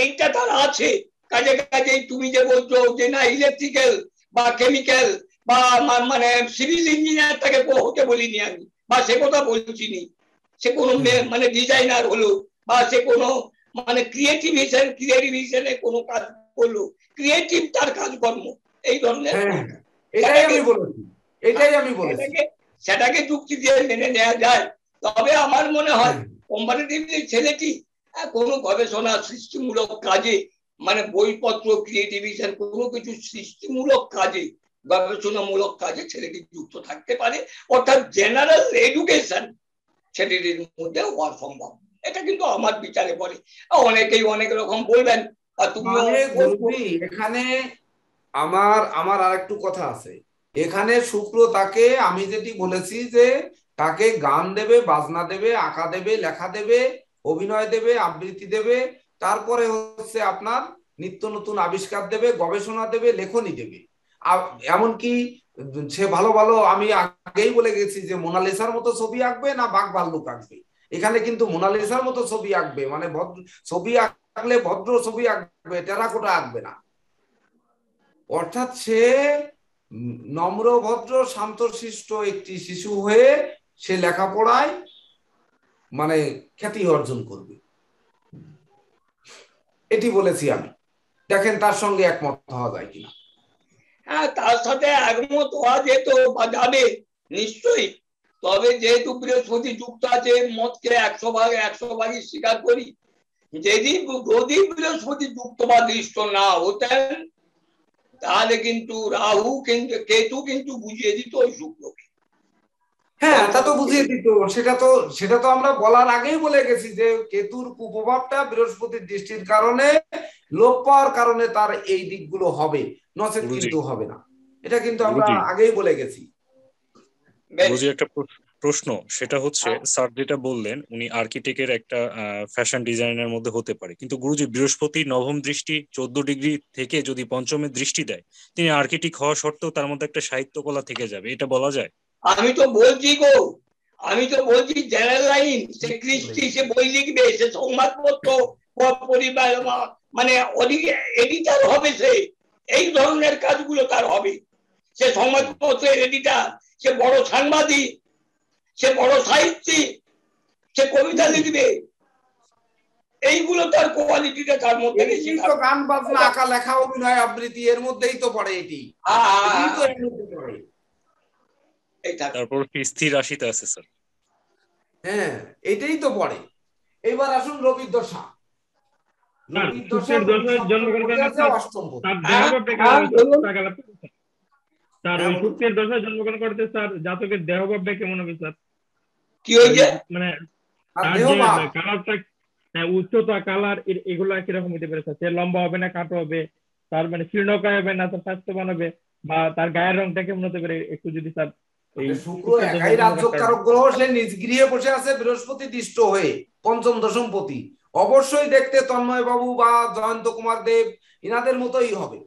এইটা তার আছে। কাজে কাজে তুমি যে বলছো যে না ইলেকট্রিক্যাল বা কেমিক্যাল বা মানে সিভিল ইঞ্জিনিয়ার তাকে হতে বলিনি আমি, বা সে কথা বলছি নি। সে কোনো মানে ডিজাইনার হলো বা সে কোনো মানে ক্রিয়েটিভিশনে কোনো কাজ করলো, ক্রিয়েটিভ তার কাজকর্ম এই ধরনের, সেটাকে যুক্তি দিয়ে মেনে নেওয়া যায়। তবে আমার মনে হয় কম্পারেটিভলি ছেলেটি কোনো গবেষণা সৃষ্টিমূলক কাজে মানে বইপত্র ক্রিয়েটিভিশন কোনো কিছু সৃষ্টিমূলক কাজে গবেষণামূলক কাজে ছেলেটি যুক্ত থাকতে পারে, অর্থাৎ জেনারেল এডুকেশন ছেলেটির মধ্যে হওয়া সম্ভব। এটা কিন্তু আমার বিচারে পড়ে। অনেকেই অনেক রকম বলবেন। এখানে আমার আর একটু কথা আছে। এখানে শুক্র তাকে আমি যেটি বলেছি যে তাকে গান দেবে, বাজনা দেবে, আঁকা দেবে, লেখা দেবে, অভিনয় দেবে, আবৃত্তি দেবে, তারপরে হচ্ছে আপনার নিত্য নতুন আবিষ্কার দেবে, গবেষণা দেবে, লেখনী দেবে। এমনকি সে ভালো ভালো, আমি আগেই বলে গেছি যে মোনালিসার মতো ছবি আঁকবে না বাঘ ভাল্লুক আঁকবে। এখানে কিন্তু মোনালিসার মতো ছবি আঁকবে, মানে ছবি আঁকলে ভদ্র ছবি আঁকবে, টেরাকোটা আঁকবে না। অর্থাৎ সে নম্র ভদ্র শান্তশিষ্ট একটি শিশু হয়ে সে লেখাপড়ায় মানে খ্যাতি অর্জন করবে, এটি বলেছি আমি। দেখেন তার সঙ্গে একমত হওয়া যায় কিনা। হ্যাঁ, তার সাথে একমত হওয়া যেত বা যাবে নিশ্চয়ই। তবে যেহেতু বৃহস্পতি যুক্ত আছে, মতকে 100 ভাগই স্বীকার করি। যদি বৃহস্পতি যুক্ত বা দৃষ্ট না হতেন তাহলে কিন্তু রাহু কিন্তু কেতু কিন্তু বুঝিয়ে দিত ওই শুক্রকে। হ্যাঁ, তা তো বুঝিয়ে দিত। সেটা তো আমরা বলার আগেই বলে গেছি যে কেতুর কুপ্রভাবটা বৃহস্পতির দৃষ্টির কারণে লোপ পাওয়ার কারণে তার এই দিকগুলো হবে, নচেত কিন্তু হবে না। এটা কিন্তু আমরা আগেই বলে গেছি। একটা প্রশ্ন, সেটা হচ্ছে স্যার যেটা বললেন উনি আর্কিটেক্টের একটা ফ্যাশন ডিজাইনের মধ্যে হতে পারে, কিন্তু গুরুজি বৃহস্পতি নবম দৃষ্টি 14 ডিগ্রি থেকে যদি পঞ্চমের দৃষ্টি দেয়, তিনি আর্কিটেক্ট হওয়া সত্ত্বেও তার মধ্যে একটা সাহিত্যকলা থেকে যাবে, এটা বলা যায়? আমি তো বলছি জেনারেল লাইন। সে কৃষ্টি, সে বই লিখবে, সে সংবাদপত্র পরিবার মানে এডিটার হবে, সে এই ধরনের কাজগুলো তার হবে। সে সংবাদপত্রের এডিটার, সে বড় সাংবাদিক, সে বড় সাহিত্যিক, সে কবিতা লিখবে, এইগুলো তার কোয়ালিটিটা তার মধ্যে বেশি। গান বাজনা আঁকা লেখা অভিনয় আবৃত্তি এর মধ্যেই তো পড়ে এটি। তারপর স্থির রাশিতে আছে স্যার। হ্যাঁ, এটাই তো পড়ে। এবার আসুন রবির দশা। জন্মগ্রহণ করতে স্যার জাতকের দেহভাবটা কেমন হবে স্যার? কি হয়েছে মানে কালারটা, উচ্চতা, কালার এগুলো কিরকম হতে পারে স্যার? সে লম্বা হবে না কাটো হবে, তার মানে শীর্ণকায় হবে না তার স্বাস্থ্যবান হবে, বা তার গায়ের রংটা কেমন হতে পারে একটু যদি স্যার। শুক্র একাই রাজ্যকারক গ্রহ, সে নিজ গৃহে বসে আছে বৃহস্পতি দৃষ্ট হয়ে, পঞ্চম দশমপতি। অবশ্যই দেখতে তন্ময় বাবু বা জয়ন্ত কুমার দেব ইনাদের মতোই হবে,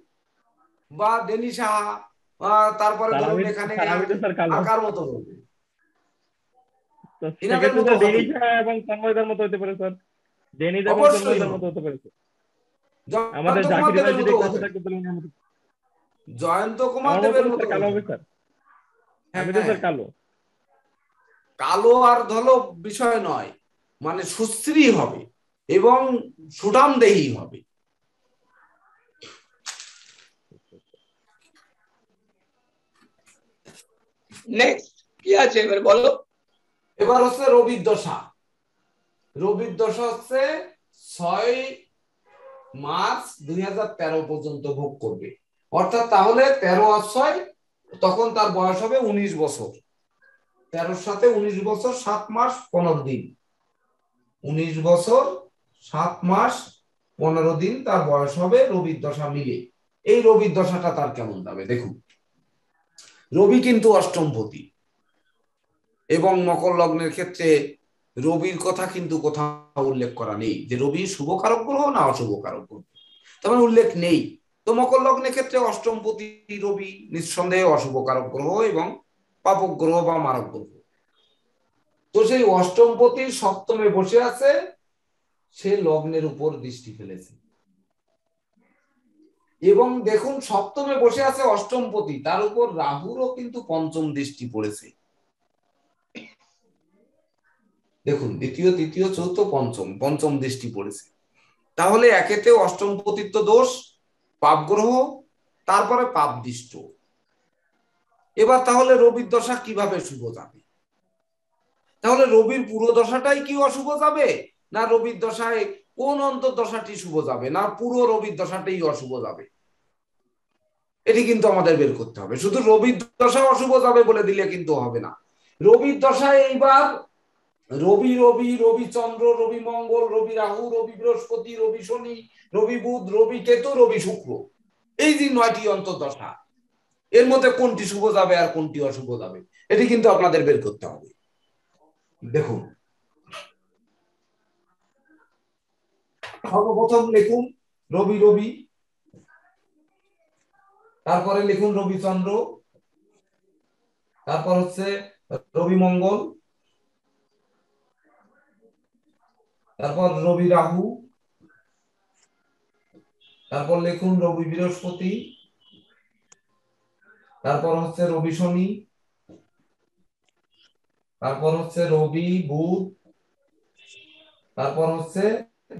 বা ডেনি সাহা, তারপরে ধরুন এখানে আকার মতো হবে, ইনাদের মতো হবে এবং তন্ময়দের মতো হতে পারে স্যার। ডেনি এবং তন্ময়দের মতো হতে পারে আমাদের জাকির ভাই যদি কথা থাকে তাহলে জয়ন্ত কুমার দেবের মতো কালো হবে স্যার। আমি তো স্যার কালো আর ধলো বিষয় নয়, মানে সুশ্রী হবে, এবং সুঠামদেহী হবে। নেক্সট কি আছে এবার বলো। এবার হচ্ছে রবির দশা। রবির দশা হচ্ছে 6 মার্চ 2013 পর্যন্ত ভোগ করবে, অর্থাৎ তাহলে 13 আর 6 তখন তার বয়স হবে 19 বছর। 13 সাথে 19 বছর 7 মাস 15 দিন, 19 বছর 7 মাস 15 দিন তার বয়স হবে রবির দশা মিলে। এই রবির দশাটা তার কেমন যাবে দেখুন। রবি কিন্তু অষ্টমপতি এবং মকর লগ্নের ক্ষেত্রে রবির কথা কিন্তু কোথাও উল্লেখ করা নেই যে রবি শুভকারক গ্রহ না অশুভকারক গ্রহ, তেমন উল্লেখ নেই। তো মকর লগ্নের ক্ষেত্রে অষ্টমপতি রবি নিঃসন্দেহে অশুভকারক গ্রহ এবং পাপক গ্রহ বা মারক গ্রহ। তো সেই অষ্টমপতির সপ্তমে বসে আছে, সে লগ্নের উপর দৃষ্টি ফেলেছে এবং দেখুন সপ্তমে বসে আছে অষ্টমপতি, তার উপর রাহুরও কিন্তু পঞ্চম দৃষ্টি পড়েছে। দেখুন দ্বিতীয় তৃতীয় চতুর্থ পঞ্চম দৃষ্টি পড়েছে। তাহলে একেতে অষ্টমপতিত্ব দোষ, পাপ গ্রহ, তারপরে পাপ দৃষ্ট। এবার তাহলে রবির দশা কিভাবে শুভ যাবে? তাহলে রবির পুরো দশাটাই কি অশুভ যাবে, না রবির দশায় কোন অন্তর্দশাটি শুভ যাবে, না পুরো রবির দশাটাই অশুভ যাবে? এটি কিন্তু আমাদের বের করতে হবে। শুধু রবির দশা অশুভ যাবে বলে দিলে কিন্তু হবে না। রবির দশায় এইবার রবি রবি রবি চন্দ্র, রবি মঙ্গল, রবি রাহু, রবি বৃহস্পতি, রবি শনি, রবি বুধ, রবি কেতু, রবি শুক্র, এই যে 9টি অন্তর্দশা, এর মধ্যে কোনটি শুভ যাবে আর কোনটি অশুভ যাবে এটি কিন্তু আপনাদের বের করতে হবে। দেখুন সর্বপ্রথম লিখুন রবি রবি, তারপরে লিখুন রবি চন্দ্র, তারপর হচ্ছে রবি মঙ্গল, তারপর রবি রাহু, তারপর লিখুন রবি বৃহস্পতি, তারপর হচ্ছে রবি শনি, তারপর হচ্ছে রবি বুধ, তারপর হচ্ছে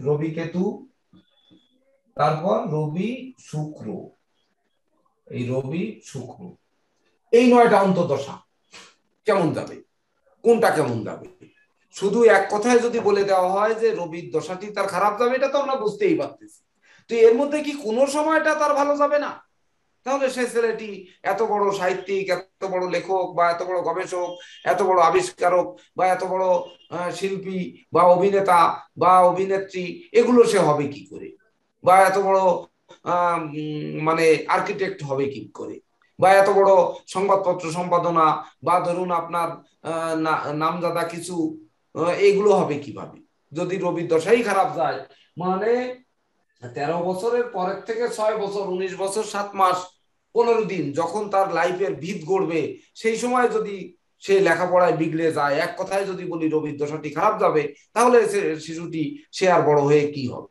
রবি কেতু, তারপর রবি শুক্র। এই রবি শুক্র এই 9টা অন্তর্দশা কেমন যাবে, কোনটা কেমন যাবে? শুধু এক কথায় যদি বলে দেওয়া হয় যে রবির দশাটি তার খারাপ যাবে, এটা তো আমরা বুঝতেই পারতেছি। তো এর মধ্যে কি কোনো সময়টা তার ভালো যাবে না? তাহলে সে ছেলেটি এত বড় সাহিত্যিক, এত বড় লেখক বা এত বড় গবেষক, এত বড় আবিষ্কারক বা এত বড় শিল্পী বা অভিনেতা বা অভিনেত্রী, এগুলো সে হবে কি করে? বা এত বড় মানে আর্কিটেক্ট হবে কি করে? বা এত বড় সংবাদপত্র সম্পাদনা বা ধরুন আপনার নামজাদা কিছু, এগুলো হবে কিভাবে যদি রবির দশাই খারাপ যায়? মানে 13 বছরের পরের থেকে 6 বছর 19 বছর 7 মাস 15 দিন যখন তার লাইফের ভিত গড়বে, সেই সময় যদি সে লেখাপড়ায় বিগড়ে যায়, এক কথায় যদি বলি রবির দশাটি খারাপ যাবে, তাহলে শিশুটি সে আর বড় হয়ে কি হবে?